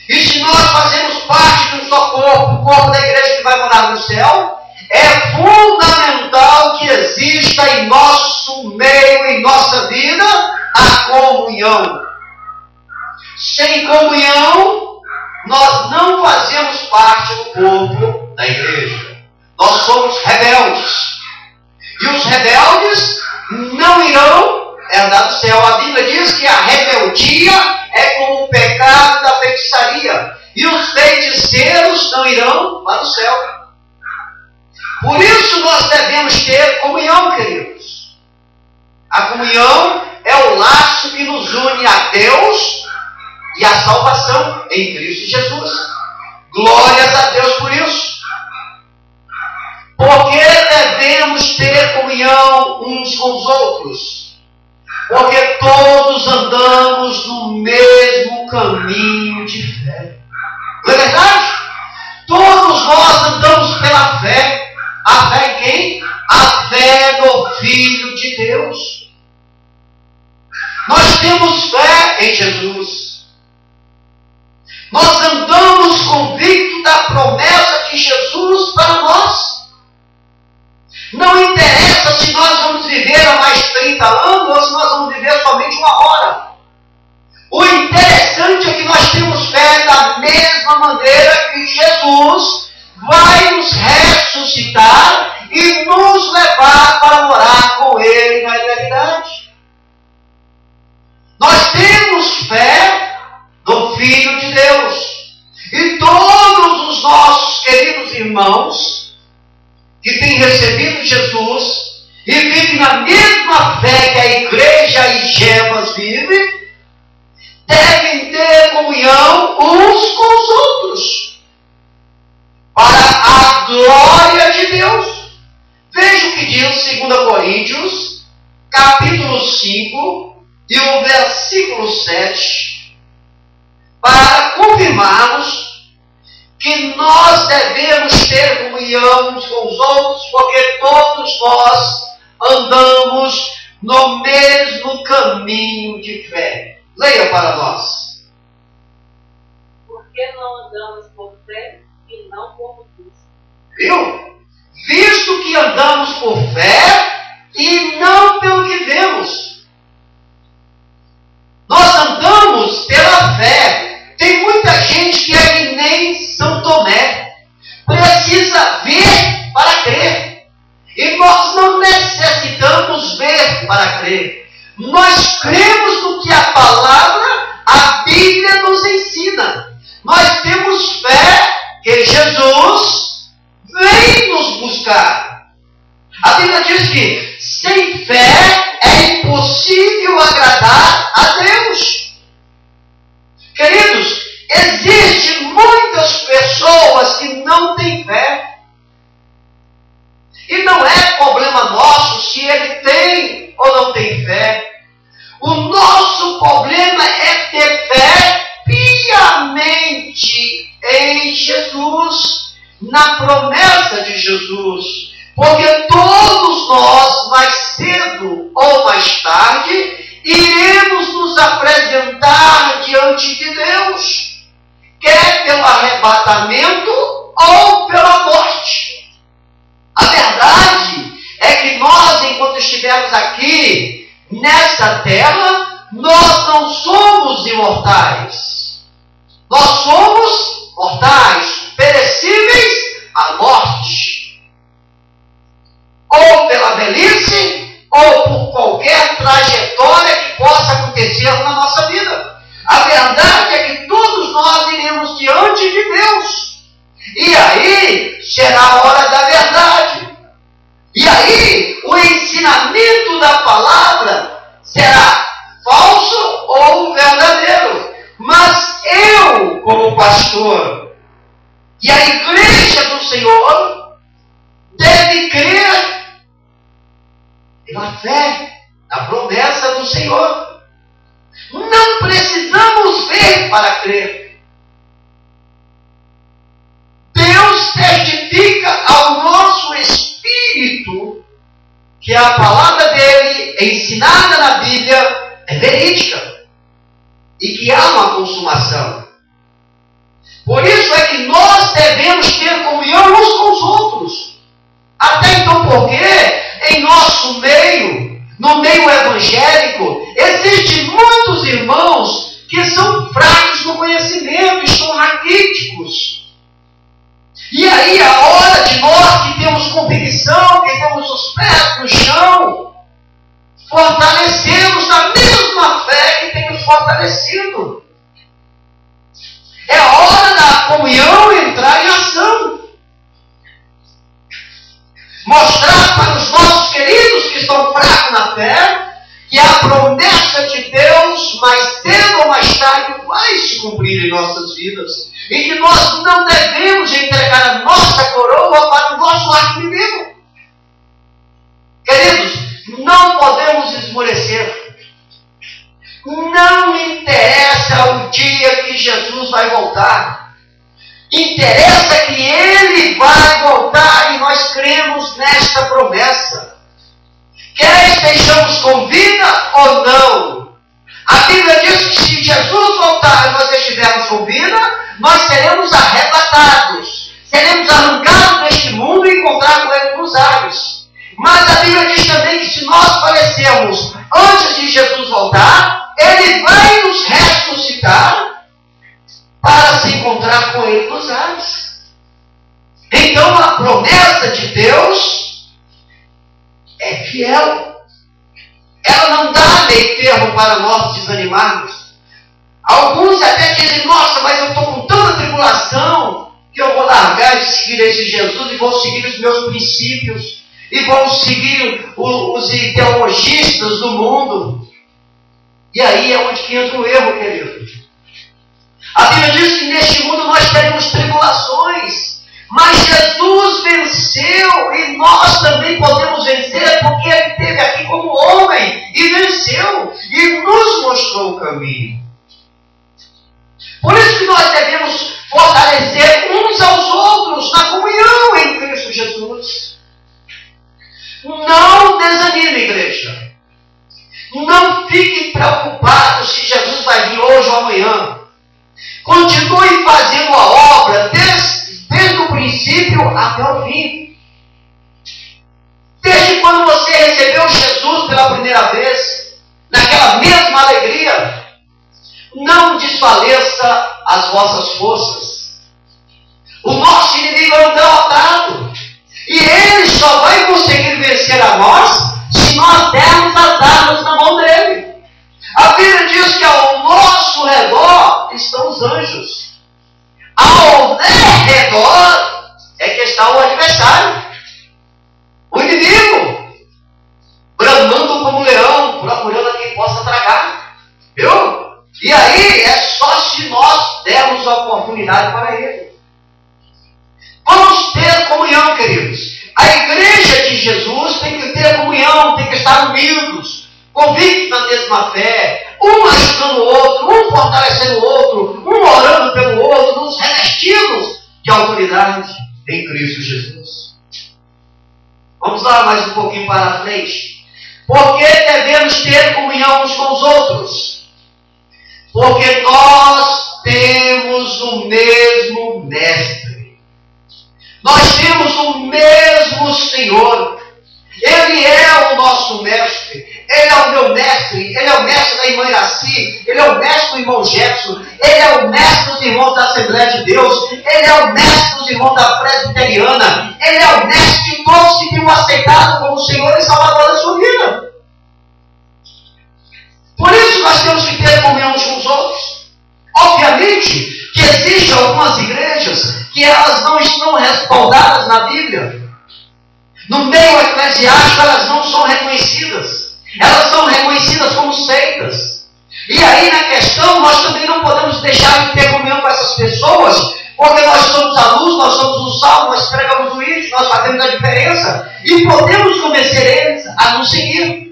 E se nós fazemos parte de um só corpo, o corpo da igreja que vai morar no céu, é fundamental que exista em nosso meio, em nossa vida, a comunhão. Sem comunhão, nós não fazemos parte do corpo da igreja. Nós somos rebeldes. E os rebeldes não irão herdar o céu. A Bíblia diz que a rebeldia é como o pecado da feitiçaria. E os feiticeiros não irão para o céu. Por isso nós devemos ter comunhão, queridos. A comunhão é o laço que nos une a Deus e a salvação em Cristo Jesus. Glórias a Deus por isso. Porque devemos ter comunhão uns com os outros? Porque todos andamos no mesmo caminho de fé. Não é verdade? Todos nós andamos pela fé. A fé em quem? A fé no Filho de Deus. Nós temos fé em Jesus. Nós andamos convictos da promessa de Jesus para nós. Não interessa se nós vamos viver a mais 30 30 anos ou se nós vamos viver somente uma hora. O interessante é que nós temos fé da mesma maneira que Jesus vai nos ressuscitar e nos levar para morar com Ele na eternidade. Nós temos fé no Filho de Deus. E todos os nossos queridos irmãos que têm recebido Jesus e vivem na mesma fé que a igreja Igevas vive, devem ter comunhão uns com os outros, para a glória de Deus. Veja o que diz 2 Coríntios, capítulo 5, e o versículo 7, para confirmarmos que nós devemos ter comunhão uns com os outros, porque todos nós andamos no mesmo caminho de fé. Leia para nós. Porque não andamos por fé e não por vista. Viu? Visto que andamos por fé e não pelo que vemos. Nós andamos pela fé. Tem muita gente que é que nem São Tomé. Precisa ver para crer. E nós não necessitamos ver para crer. Nós cremos no que a palavra, a Bíblia nos ensina. Nós temos fé que Jesus vem nos buscar. A Bíblia diz que sem fé é impossível agradar a Deus. Queridos, existem muitas pessoas que não têm fé. E não é problema nosso se ele tem ou não tem fé. O nosso problema é ter fé piamente em Jesus, na promessa de Jesus. Porque todos nós, mais cedo ou mais tarde, iremos nos apresentar diante de Deus, quer pelo arrebatamento ou pela morte. A verdade é que nós, enquanto estivermos aqui, nessa terra, nós não somos imortais. Nós somos mortais, perecíveis à morte. Ou pela velhice, ou por qualquer trajetória que possa acontecer na nossa vida. A verdade é que todos nós iremos diante de Deus. E aí será a hora da verdade. E aí o ensinamento da palavra será falso ou verdadeiro. Mas eu, como pastor, e a igreja do Senhor, deve crer pela fé, na promessa do Senhor. Não precisamos ver para crer. Deus testifica ao nosso espírito que a palavra dele, ensinada na Bíblia, é verídica e que há uma consumação. Por isso é que nós devemos ter comunhão uns com os outros. Até então, porque em nosso meio, no meio evangélico, existem muitos irmãos que são fracos no conhecimento e são raquíticos. E aí, a hora de nós que temos convicção, que temos os pés no chão, fortalecemos na mesma fé que temos fortalecido. É a hora da comunhão entrar em ação. Mostrar para os nossos queridos que estão fracos na fé que a promessa de Deus, mais cedo ou mais tarde, vai se cumprir em nossas vidas. E que nós não devemos entregar a nossa coroa para o nosso arco inimigo. Queridos, não podemos esmorecer. Não interessa o dia que Jesus vai voltar. Interessa que Ele vai voltar e nós cremos nesta promessa. Quer estejamos com vida ou não. A Bíblia diz que se Jesus voltar e nós estivermos com vida, nós seremos arrebatados. Seremos arrancados deste mundo e encontrar com Ele nos ares. Mas a Bíblia diz também que se nós falecemos fiel. Ela não dá meio termo para nós desanimarmos. Alguns até dizem, nossa, mas eu estou com tanta tribulação que eu vou largar de seguir esse Jesus e vou seguir os meus princípios e vou seguir os ideologistas do mundo. E aí é onde que entra o erro, querido. A Bíblia diz que neste mundo nós teremos tribulações, mas Jesus venceu e nós também podemos vencer porque Ele esteve aqui como homem e venceu e nos mostrou o caminho. Por isso que nós devemos fortalecer uns aos outros na comunhão em Cristo Jesus. Não desanime, igreja. Não fique preocupado se Jesus vai vir hoje ou amanhã. Continue fazendo a obra desde o princípio até o fim. Desde quando você recebeu Jesus pela primeira vez, naquela mesma alegria, não desfaleça as vossas forças. O nosso inimigo é um derrotado. E ele só vai conseguir vencer a nós se nós dermos as armas na mão dele. A Bíblia diz que ao nosso redor estão os anjos. Ao redor é que está o adversário, o inimigo, bramando como um leão, procurando a quem possa tragar. Viu? E aí é só se nós dermos a oportunidade para ele. Vamos ter comunhão, queridos. A igreja de Jesus tem que ter comunhão, tem que estar unidos, convictos na mesma fé, um ajudando o outro, um fortalecendo o outro, um orando pelo outro, nos revestidos de autoridade em Cristo Jesus. Vamos lá mais um pouquinho para frente. Por que devemos ter comunhão uns com os outros? Porque nós temos o mesmo mestre. Nós temos o mesmo Senhor. Ele é o nosso mestre. Ele é o meu mestre. Ele é o mestre da irmã Iraci. Ele é o mestre do irmão Jefferson. Ele é o mestre dos irmãos da Assembleia de Deus. Ele é o mestre dos irmãos da Presbiteriana. Ele é o mestre de todos que tenham aceitado como Senhor e Salvador da sua vida. Por isso nós temos que ter comunhão uns com os outros. Obviamente que existem algumas igrejas que elas não estão respaldadas na Bíblia. No meio eclesiástico elas não são reconhecidas. Elas são reconhecidas como seitas. E aí na questão nós também não podemos deixar de ter comunhão com essas pessoas, porque nós somos a luz, nós somos o sal, nós pregamos o ídolo, nós fazemos a diferença e podemos convencer eles a nos seguir.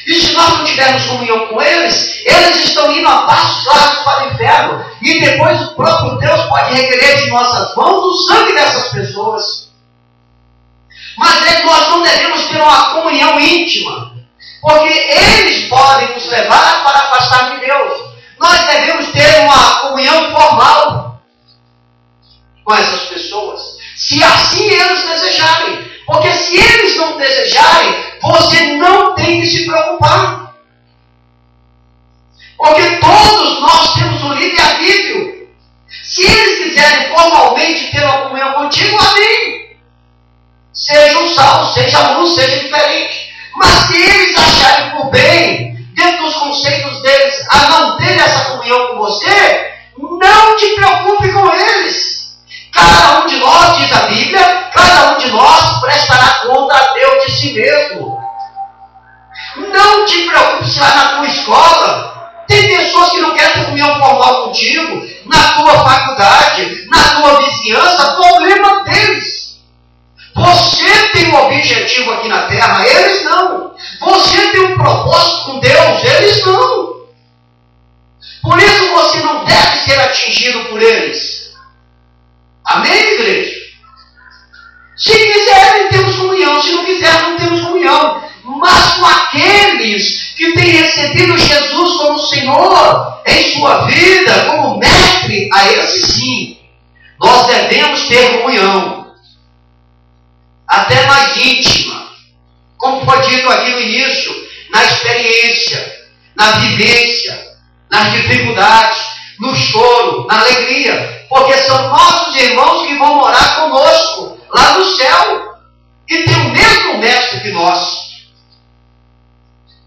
E se nós não tivermos comunhão com eles, eles estão indo a passos largos para o inferno. E depois o próprio Deus pode requerer de nossas mãos o sangue dessas pessoas. Mas nós não devemos ter uma comunhão íntima, porque eles podem nos levar para afastar de Deus. Nós devemos ter uma comunhão formal com essas pessoas, se assim eles desejarem. Porque se eles não desejarem, você não tem que se preocupar. Porque todos nós temos um livre-arbítrio. Se eles quiserem formalmente ter uma comunhão contigo, amém. Seja um sal, seja a luz, seja diferente. Mas se eles acharem por bem, dentro dos conceitos deles, a não ter essa comunhão com você, não te preocupe com eles. Cada um de nós, diz a Bíblia, cada um de nós prestará conta a Deus de si mesmo. Não te preocupe se lá na tua escola tem pessoas que não querem ter comunhão formal contigo, na tua faculdade, na tua vizinhança, problema deles. Você tem um objetivo aqui na terra, eles não. Você tem um propósito com Deus, eles não. Por isso você não deve ser atingido por eles. Amém, igreja? Se quiserem, temos comunhão. Se não quiserem, não temos comunhão. Mas com aqueles que têm recebido Jesus como Senhor em sua vida, como mestre, a esse sim, nós devemos ter comunhão. Até mais íntima. Como foi dito aqui no início, na experiência, na vivência, nas dificuldades, no choro, na alegria. Porque são nossos irmãos que vão morar conosco lá no céu. E tem o mesmo mestre que nós.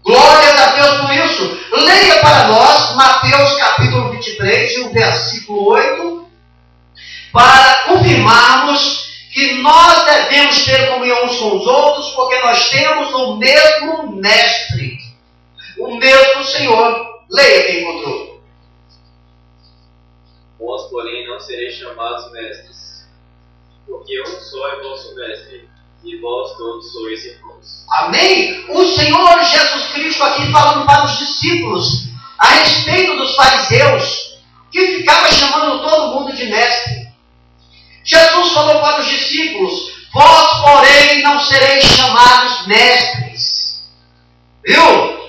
Glórias a Deus por isso. Leia para nós Mateus capítulo 23, o versículo 8, para confirmarmos que nós devemos ter comunhão uns com os outros, porque nós temos o mesmo mestre, o mesmo Senhor. Leia quem encontrou. Vós, porém, não sereis chamados mestres, porque um só é vosso mestre, e vós todos sois irmãos. Amém? O Senhor Jesus Cristo aqui falando para os discípulos a respeito dos fariseus, que ficavam chamando todo mundo de mestre. Jesus falou para os discípulos: vós, porém, não sereis chamados mestres. Viu?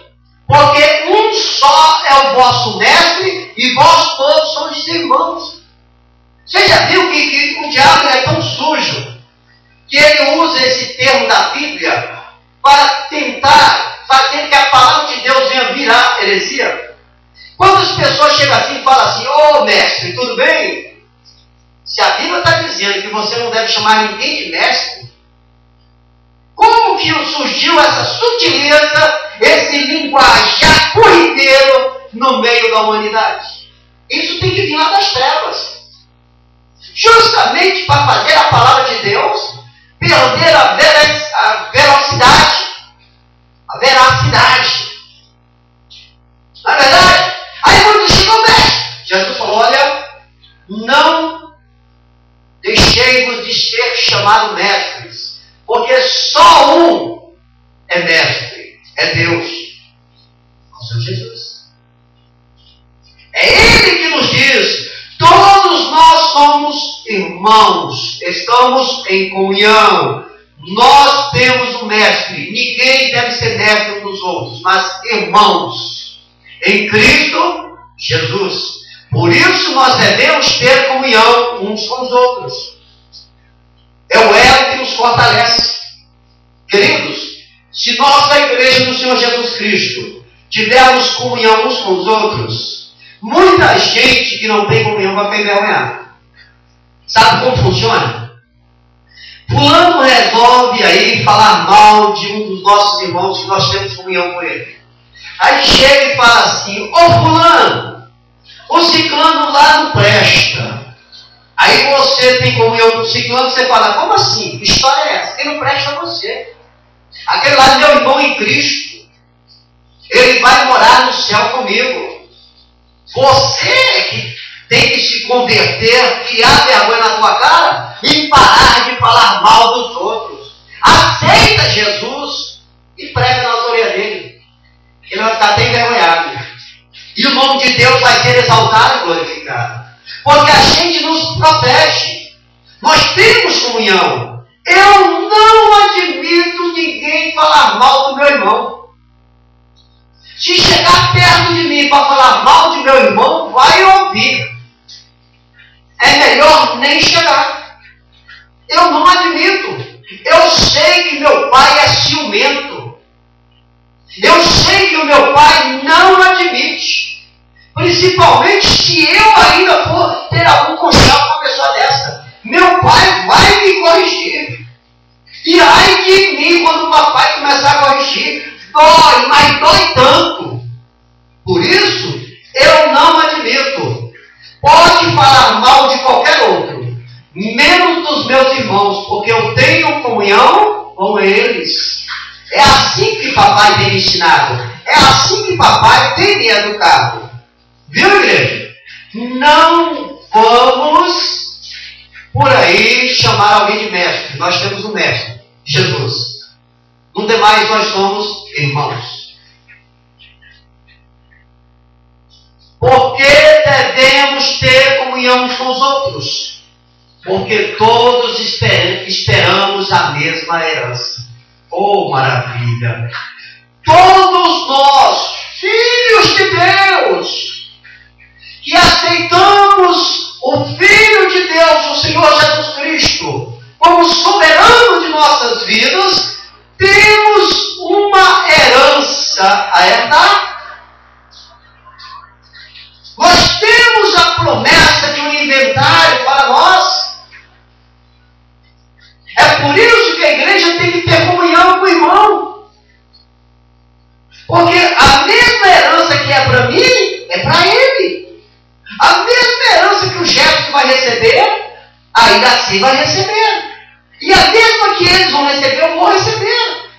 Porque um só é o vosso mestre e vós todos sois irmãos. Você já viu que o diabo é tão sujo que ele usa esse termo da Bíblia para tentar fazer que a palavra de Deus venha virar heresia? Quando as pessoas chegam assim e falam assim: ô mestre, tudo bem? Se a Bíblia está dizendo que você não deve chamar ninguém de mestre, como que surgiu essa sutileza, esse linguajar corriqueiro no meio da humanidade? Isso tem que vir lá das trevas. Justamente para fazer a palavra de Deus perder a veracidade. A veracidade. Não é verdade? Aí quando chegou o mestre, Jesus falou: olha, não deixei-vos de ser chamados mestres, porque só um é mestre, é Deus, o Senhor Jesus. É Ele que nos diz: todos nós somos irmãos, estamos em comunhão, nós temos um mestre, ninguém deve ser mestre um dos outros, mas irmãos, em Cristo Jesus. Por isso nós devemos ter comunhão uns com os outros. É o elo que nos fortalece. Queridos, se nós da igreja do Senhor Jesus Cristo tivermos comunhão uns com os outros, muita gente que não tem comunhão vai ficar envergonhada. Sabe como funciona? Fulano resolve aí falar mal de um dos nossos irmãos que nós temos comunhão com ele. Aí chega e fala assim: ô fulano, o ciclano lá não presta. Aí você tem comunhão com o ciclano, você fala: como assim? Que história é essa? Quem não presta é você. Aquele lá é meu irmão em Cristo. Ele vai morar no céu comigo. Você que tem que se converter, criar vergonha na tua cara e parar de falar mal dos outros. Aceita Jesus e prega nas orelhas dele. Ele vai ficar até envergonhado. E o nome de Deus vai ser exaltado e glorificado. Porque a gente nos protege. Nós temos comunhão. Eu não admito ninguém falar mal do meu irmão. Se chegar perto de mim para falar mal de meu irmão, vai ouvir. É melhor nem chegar. Eu não admito. Eu sei que meu pai é ciumento. Eu sei que o meu pai não admite. Principalmente se eu ainda for ter algum contato com uma pessoa dessa. Meu pai vai me corrigir. E ai de mim quando o papai começar a corrigir. Dói, mas dói tanto. Por isso, eu não admito. Pode falar mal de qualquer outro, menos dos meus irmãos, porque eu tenho comunhão com eles. É assim que papai tem me ensinado. É assim que papai tem me educado. Viu, igreja? Não vamos por aí chamar alguém de mestre. Nós temos um mestre, Jesus. No demais, nós somos irmãos. Porque devemos ter comunhão uns com os outros? Porque todos esperamos a mesma herança. Oh, maravilha! Todos nós, filhos de Deus, que aceitamos o Filho de Deus, o Senhor Jesus Cristo, como soberano de nossas vidas, temos uma herança a herdar. Nós temos a promessa de um inventário para nós. É por isso que a igreja tem que ter comunhão com o irmão. Porque é para mim, é para ele. A mesma herança que o Jefferson vai receber, a Iraci vai receber. E a mesma que eles vão receber, eu vou receber.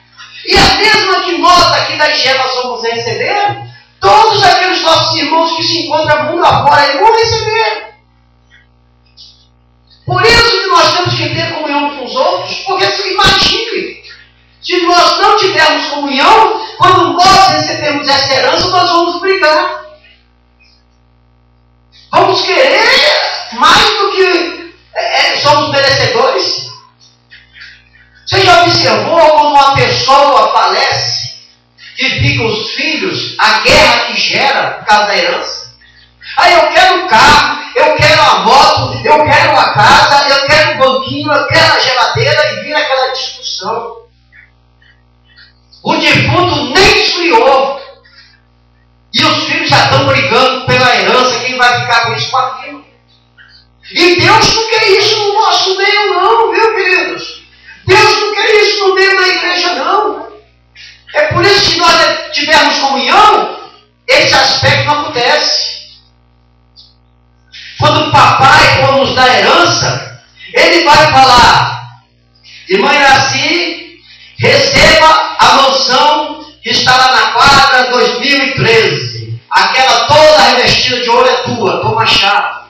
E a mesma que nós aqui da Igeva vamos receber, todos aqueles nossos irmãos que se encontram mundo afora, eles vão receber. Por isso que nós temos que ter comunhão com os outros, porque se imagine, se nós não tivermos comunhão, quando nós recebemos essa herança, nós vamos brigar. Vamos querer mais do que somos merecedores. Você já observou quando uma pessoa falece, que ficam os filhos, a guerra que gera por causa da herança? Aí eu quero um carro, eu quero uma moto, eu quero uma casa, eu quero um banquinho, eu quero a geladeira, e vira aquela discussão. O defunto nem esfriou. E os filhos já estão brigando pela herança, quem vai ficar com isso, com aquilo. E Deus não quer isso no nosso meio não, viu, queridos? Deus não quer isso no meio da igreja não. É por isso que nós tivermos comunhão, esse aspecto não acontece. Quando o papai for nos dar herança, ele vai falar: irmã Iraci, receba a mansão que está lá na quadra 2013. Aquela toda revestida de ouro é tua, toma a chave.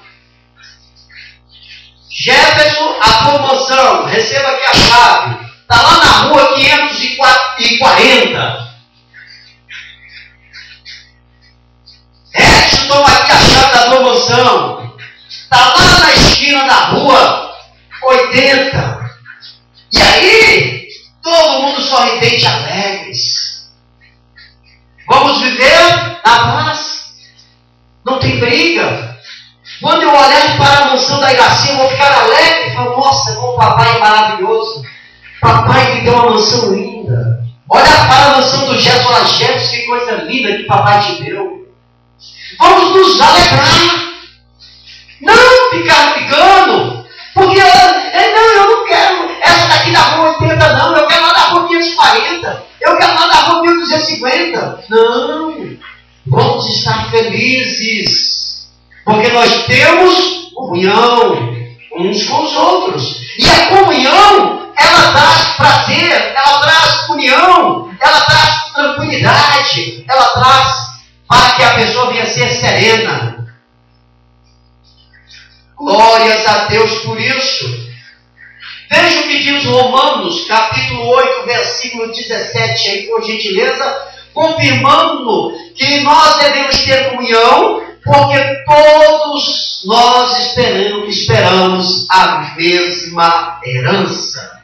Jefferson, a tua mansão, receba aqui a chave. Está lá na rua 540. Edson, toma aqui a chave da tua mansão. Está lá na esquina da rua 80. E aí, todo mundo sorridente, alegres. Vamos viver na paz. Não tem briga. Quando eu olhar para a mansão da Iraci, eu vou ficar alegre e falar: nossa, como o papai é maravilhoso. Papai me deu uma mansão linda. Olha para a mansão do Jefferson, que coisa linda que papai te deu. Vamos nos alegrar. Não ficar brigando. Porque eu não quero essa daqui da rua 80, não. Eu quero lá da rua 540. Eu quero lá da rua 1250. Não. Vamos estar felizes. Porque nós temos comunhão uns com os outros. E a comunhão, ela traz prazer, ela traz união, ela traz tranquilidade, ela traz para que a pessoa venha ser serena. Glórias a Deus por isso. Veja o que diz Romanos, capítulo 8, versículo 17, aí, por gentileza, confirmando que nós devemos ter comunhão, porque todos nós esperamos a mesma herança.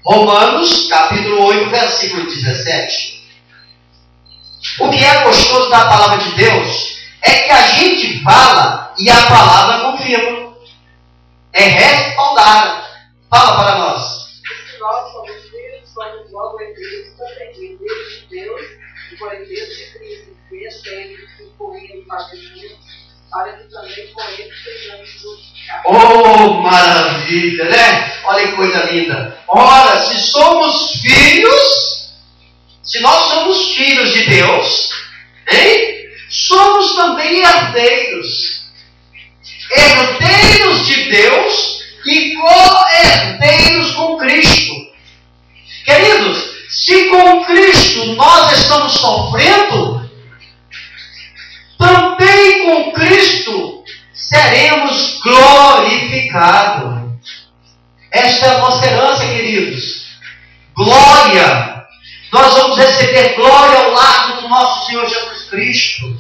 Romanos, capítulo 8, versículo 17. O que é gostoso da palavra de Deus é que a gente fala e a palavra confirma. É respaldada. Fala para nós. Se nós somos filhos, somos logo herdeiros também, herdeiros de Deus e co-herdeiros de Cristo, e espécies que com ele padecemos, para que também com ele sejamos justificados. Oh, maravilha, né? Olha que coisa linda. Ora, se somos filhos, se nós somos filhos de Deus, hein? Somos também herdeiros. Herdeiros de Deus e co-herdeiros com Cristo. Queridos, se com Cristo nós estamos sofrendo, também com Cristo seremos glorificados. Esta é a nossa herança, queridos. Glória. Nós vamos receber glória ao lado do nosso Senhor Jesus Cristo.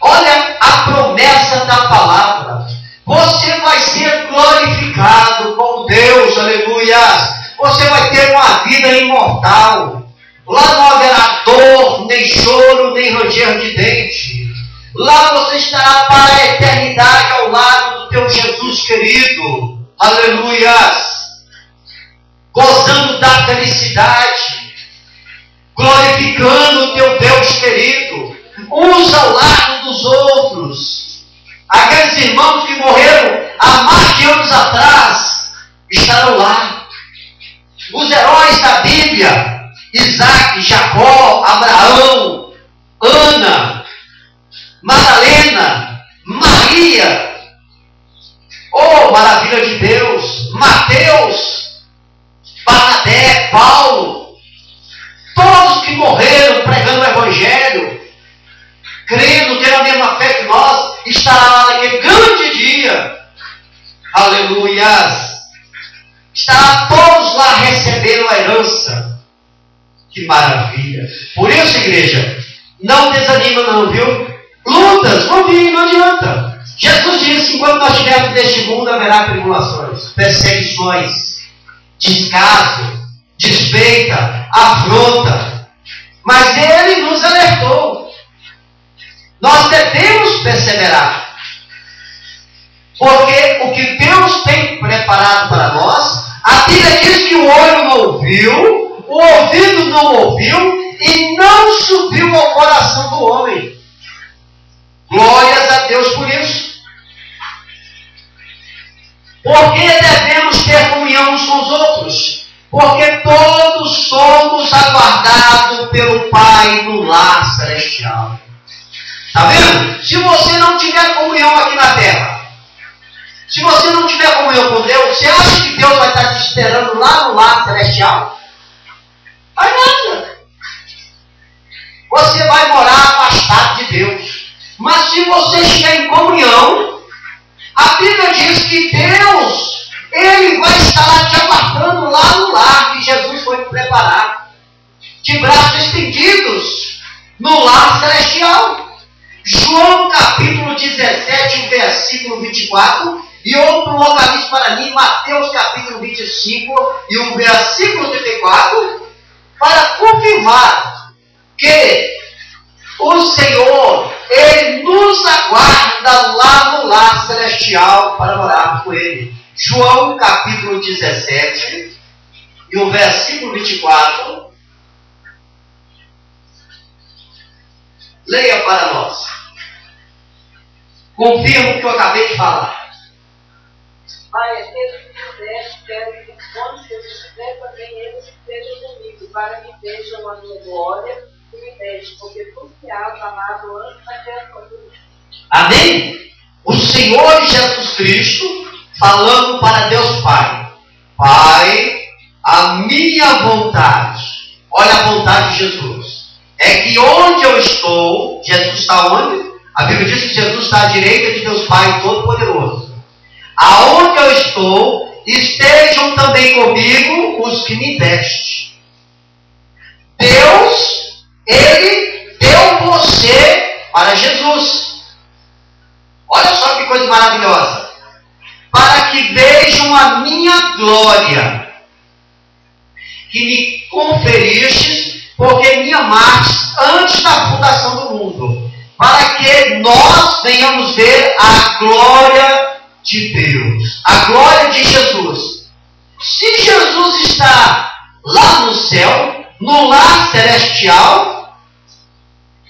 Olha a promessa da palavra. Você vai ser glorificado com Deus, aleluia. Você vai ter uma vida imortal. Lá não haverá dor, nem choro, nem ranger de dente. Lá você estará para a eternidade ao lado do teu Jesus querido. Aleluia. Gozando da felicidade. Glorificando o teu Deus querido. Uns ao lado dos outros. Aqueles irmãos que morreram há mais de anos atrás estarão lá. Os heróis da Bíblia, Isaac, Jacó, Abraão, Ana, Madalena, Maria, oh, maravilha de Deus, Mateus, Barnabé, Paulo, todos que morreram pregando o Evangelho, crendo, tendo a mesma fé que nós, estará lá naquele grande dia. Aleluias! Estará todos lá recebendo a herança. Que maravilha! Por isso, igreja, não desanima não, viu? Lutas, vão vir, não adianta. Jesus disse, enquanto nós estivermos neste mundo, haverá tribulações, perseguições, descaso, despeita, afronta. Mas Ele nos alertou. Nós devemos perseverar. Porque o que Deus tem preparado para nós, a Bíblia diz que o olho não ouviu, o ouvido não ouviu e não subiu ao coração do homem. Glórias a Deus por isso. Porque devemos ter comunhão uns com os outros? Porque todos somos aguardados pelo Pai no lar celestial. Está vendo? Se você não tiver comunhão aqui na terra, se você não tiver comunhão com Deus, você acha que Deus vai estar te esperando lá no lar celestial? Vai nada. Você vai morar afastado de Deus. Mas se você estiver em comunhão, a Bíblia diz que Deus, Ele vai estar lá te aguardando lá no lar que Jesus foi preparar, de braços estendidos, no lar celestial. João capítulo 17, versículo 24, e outro localiza para mim, Mateus capítulo 25, e o versículo 34, para confirmar que o Senhor, Ele nos aguarda lá no lar celestial para morar com Ele. João capítulo 17, e o versículo 24, leia para nós. Confirmo o que eu acabei de falar. Pai, aquele que fizeste, quero que quando eu estiver também eles estejam comigo, para que vejam a minha glória e me deixem, porque tu me has amado antes da criação do mundo. Amém? O Senhor Jesus Cristo falando para Deus Pai. Pai, a minha vontade, olha a vontade de Jesus, é que onde eu estou, Jesus está onde? A Bíblia diz que Jesus está à direita de Deus Pai Todo-Poderoso. Aonde eu estou, estejam também comigo os que me deste. Deus, Ele deu você para Jesus. Olha só que coisa maravilhosa. Para que vejam a minha glória, que me conferistes, porque me amaste antes da fundação do mundo. Para que nós venhamos ver a glória de Deus, a glória de Jesus. Se Jesus está lá no céu, no lar celestial,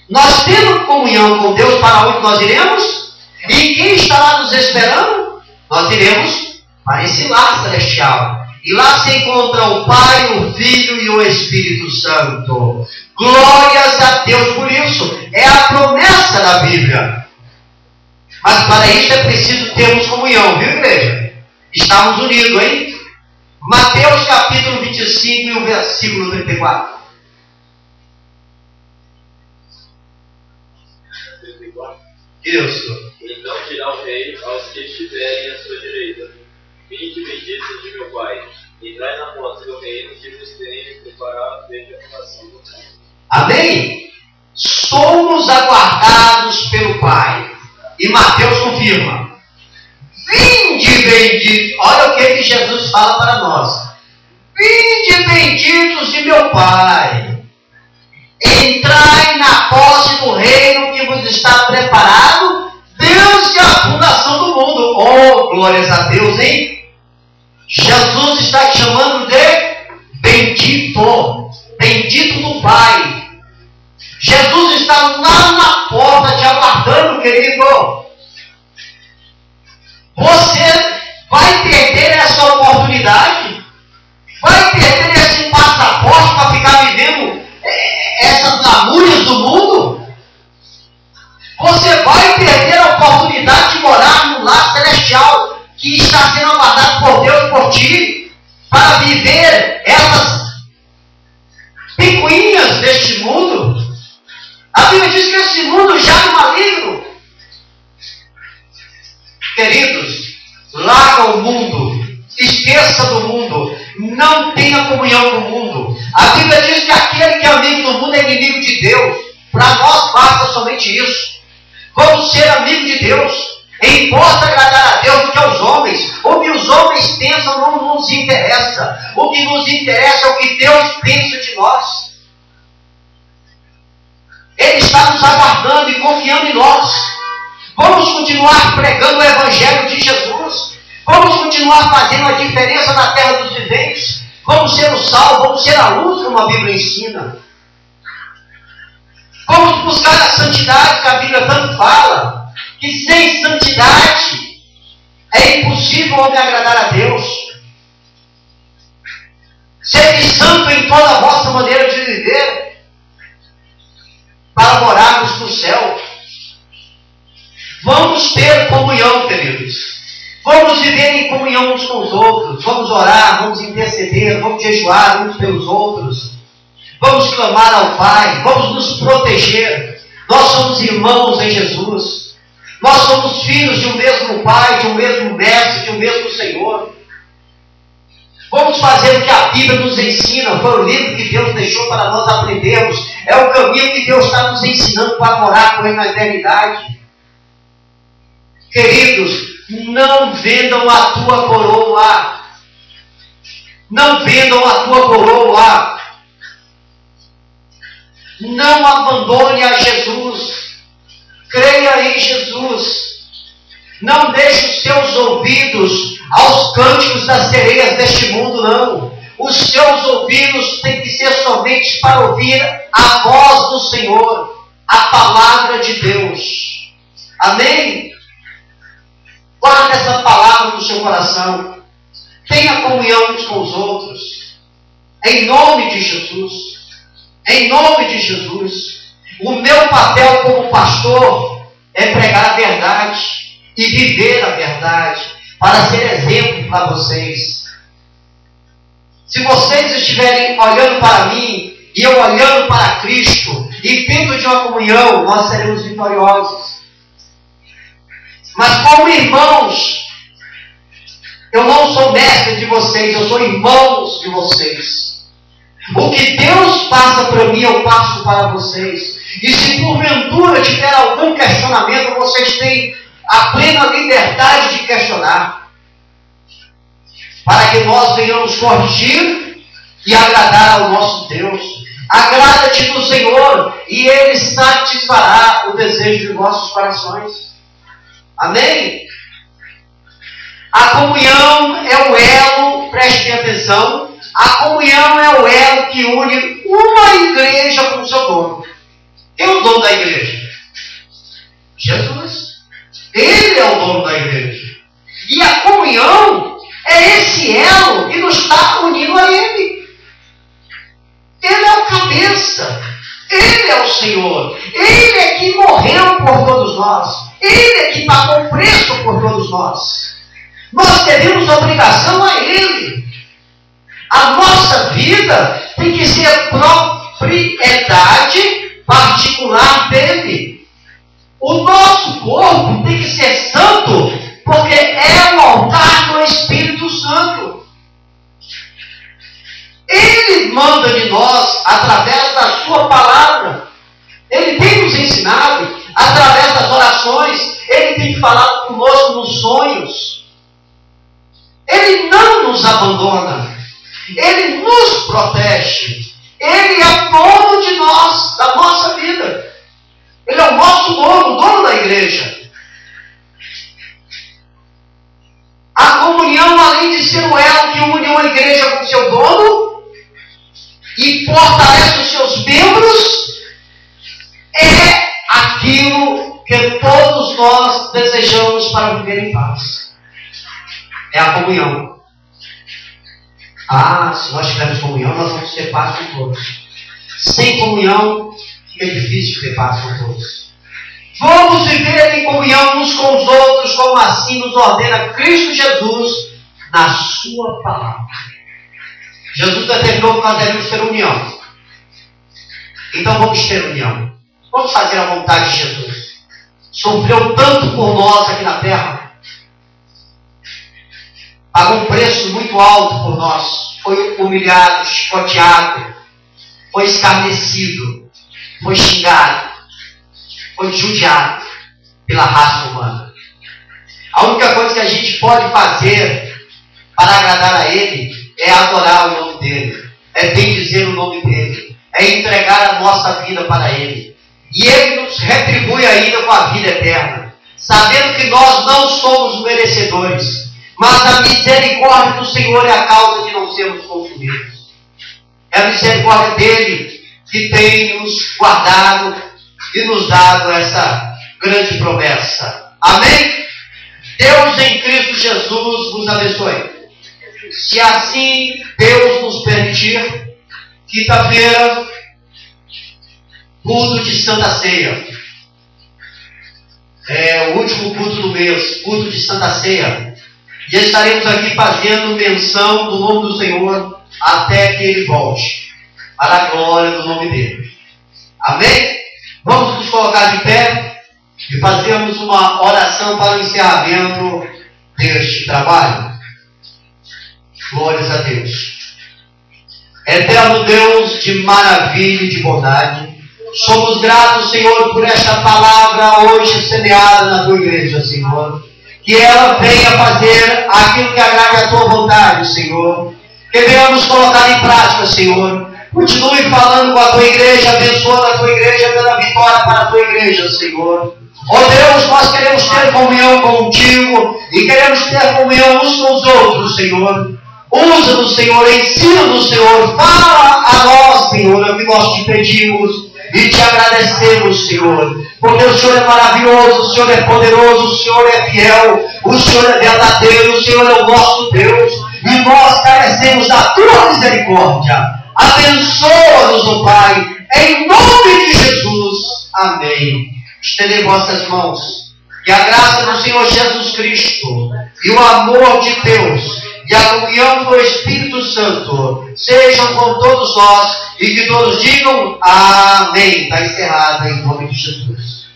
nós temos comunhão com Deus, para onde nós iremos? E quem está lá nos esperando? Nós iremos para esse lar celestial. E lá se encontra o Pai, o Filho e o Espírito Santo. Glórias a Deus por isso. É a promessa da Bíblia. Mas para isso é preciso termos comunhão, viu, igreja? Estamos unidos, hein? Mateus capítulo 25 e o versículo 34. 34. Isso. Então dirá o rei aos que estiverem à sua direita: vinde benditos de meu Pai, entrai na porta do reino que vos tenho preparado desde a fundação do mundo. Amém? Somos aguardados pelo Pai. E Mateus confirma. Vinde benditos. Olha o que Jesus fala para nós. Vinde benditos de meu Pai. Entrai na posse do reino que vos está preparado desde a fundação do mundo. Oh, glórias a Deus, hein? Jesus está te chamando de bendito. Bendito do Pai. Jesus está lá na porta te aguardando, querido. Você vai perder essa oportunidade? Vai perder esse passaporte para ficar vivendo essas lamúrias do mundo? Você para viver essas picuinhas deste mundo. A Bíblia diz que esse mundo já é maligno. Queridos, larga o mundo, esqueça do mundo, não tenha comunhão com o mundo. A Bíblia diz que aquele que é amigo do mundo é inimigo de Deus. Para nós basta somente isso. Vamos ser amigos de Deus. Importa agradar a Deus do que aos homens. O que os homens pensam não nos interessa. O que nos interessa é o que Deus pensa de nós. Ele está nos aguardando e confiando em nós. Vamos continuar pregando o Evangelho de Jesus. Vamos continuar fazendo a diferença na terra dos viventes. Vamos ser o sal, vamos ser a luz, como a Bíblia ensina. Vamos buscar a santidade que a Bíblia tanto fala. Que sem santidade é impossível o homem agradar a Deus. Sede santo em toda a vossa maneira de viver, para morarmos no céu. Vamos ter comunhão, queridos. Vamos viver em comunhão uns com os outros. Vamos orar, vamos interceder, vamos jejuar uns pelos outros. Vamos clamar ao Pai, vamos nos proteger. Nós somos irmãos em Jesus. Nós somos filhos de um mesmo Pai, de um mesmo Mestre, de um mesmo Senhor. Vamos fazer o que a Bíblia nos ensina. Foi o livro que Deus deixou para nós aprendermos. É o caminho que Deus está nos ensinando para morar com Ele na eternidade. Queridos, não vendam a tua coroa. Não vendam a tua coroa. Não abandone a Jesus. Creia em Jesus. Não deixe os seus ouvidos aos cânticos das sereias deste mundo, não. Os seus ouvidos têm que ser somente para ouvir a voz do Senhor, a palavra de Deus. Amém? Guarde essa palavra no seu coração. Tenha comunhão uns com os outros. Em nome de Jesus. Em nome de Jesus. O meu papel como pastor é pregar a verdade e viver a verdade, para ser exemplo para vocês. Se vocês estiverem olhando para mim e eu olhando para Cristo e tendo de uma comunhão, nós seremos vitoriosos. Mas como irmãos, eu não sou mestre de vocês, eu sou irmãos de vocês. O que Deus passa para mim, eu passo para vocês. E se porventura tiver algum questionamento, vocês têm a plena liberdade de questionar, para que nós venhamos corrigir e agradar ao nosso Deus. Agrada-te no Senhor e Ele satisfará o desejo de vossos corações. Amém? A comunhão é o elo, prestem atenção, a comunhão é o elo que une uma igreja com o seu dono. Quem é o dono da igreja? Jesus. Ele é o dono da igreja. E a comunhão é esse elo que nos está unindo a Ele. Ele é o cabeça. Ele é o Senhor. Ele é que morreu por todos nós. Ele é que pagou o preço por todos nós. Nós temos obrigação a Ele. A nossa vida tem que ser propriedade particular dele. O nosso corpo tem que ser santo, porque é o altar do Espírito Santo. Ele manda de nós através da sua palavra. Ele tem nos ensinado através das orações. Ele tem falado conosco nos sonhos. Ele não nos abandona. Ele nos protege. Ele é o dono de nós, da nossa vida. Ele é o nosso dono, o dono da igreja. A comunhão, além de ser o elo que une uma igreja com seu dono e fortalece os seus membros, é aquilo que todos nós desejamos para viver em paz. É a comunhão. Se nós tivermos comunhão, nós vamos ter paz com todos. Sem comunhão, fica difícil ter paz com todos. Vamos viver em comunhão uns com os outros, como assim nos ordena Cristo Jesus na sua palavra. Jesus determinou que nós devemos ter união. Então vamos ter união. Vamos fazer a vontade de Jesus. Sofreu tanto por nós aqui na terra. Pagou um preço muito alto por nós. Foi humilhado, chicoteado. Foi escarnecido. Foi xingado. Foi judiado pela raça humana. A única coisa que a gente pode fazer para agradar a Ele é adorar o nome dEle. É bendizer o nome dEle. É entregar a nossa vida para Ele. E Ele nos retribui ainda com a vida eterna, sabendo que nós não somos merecedores, mas a misericórdia do Senhor é a causa de não sermos consumidos. É a misericórdia dEle que tem nos guardado e nos dado essa grande promessa. Amém? Deus em Cristo Jesus vos abençoe. Se assim Deus nos permitir, quinta-feira, culto de Santa Ceia. É o último culto do mês, culto de Santa Ceia. E estaremos aqui fazendo menção do nome do Senhor até que Ele volte, para a glória do nome dEle. Amém? Vamos nos colocar de pé e fazermos uma oração para o encerramento deste trabalho. Glórias a Deus. Eterno Deus de maravilha e de bondade, somos gratos, Senhor, por esta palavra hoje semeada na Tua igreja, Senhor. Que ela venha fazer aquilo que agrade a Tua vontade, Senhor. Que venhamos colocar em prática, Senhor. Continue falando com a Tua igreja, abençoando a Tua igreja, dando a vitória para a Tua igreja, Senhor. Ó Deus, nós queremos ter comunhão contigo e queremos ter comunhão uns com os outros, Senhor. Usa-nos, Senhor, ensina-nos, Senhor, fala a nós, Senhor, é o que nós te pedimos e te agradecemos, Senhor, porque o Senhor é maravilhoso, o Senhor é poderoso, o Senhor é fiel, o Senhor é verdadeiro, o Senhor é o nosso Deus e nós carecemos da Tua misericórdia. Abençoa-nos, ó Pai, em nome de Jesus. Amém. Estendei vossas mãos. Que a graça do Senhor Jesus Cristo e o amor de Deus e a comunhão do Espírito Santo sejam com todos nós e que todos digam amém. Está encerrado em nome de Jesus.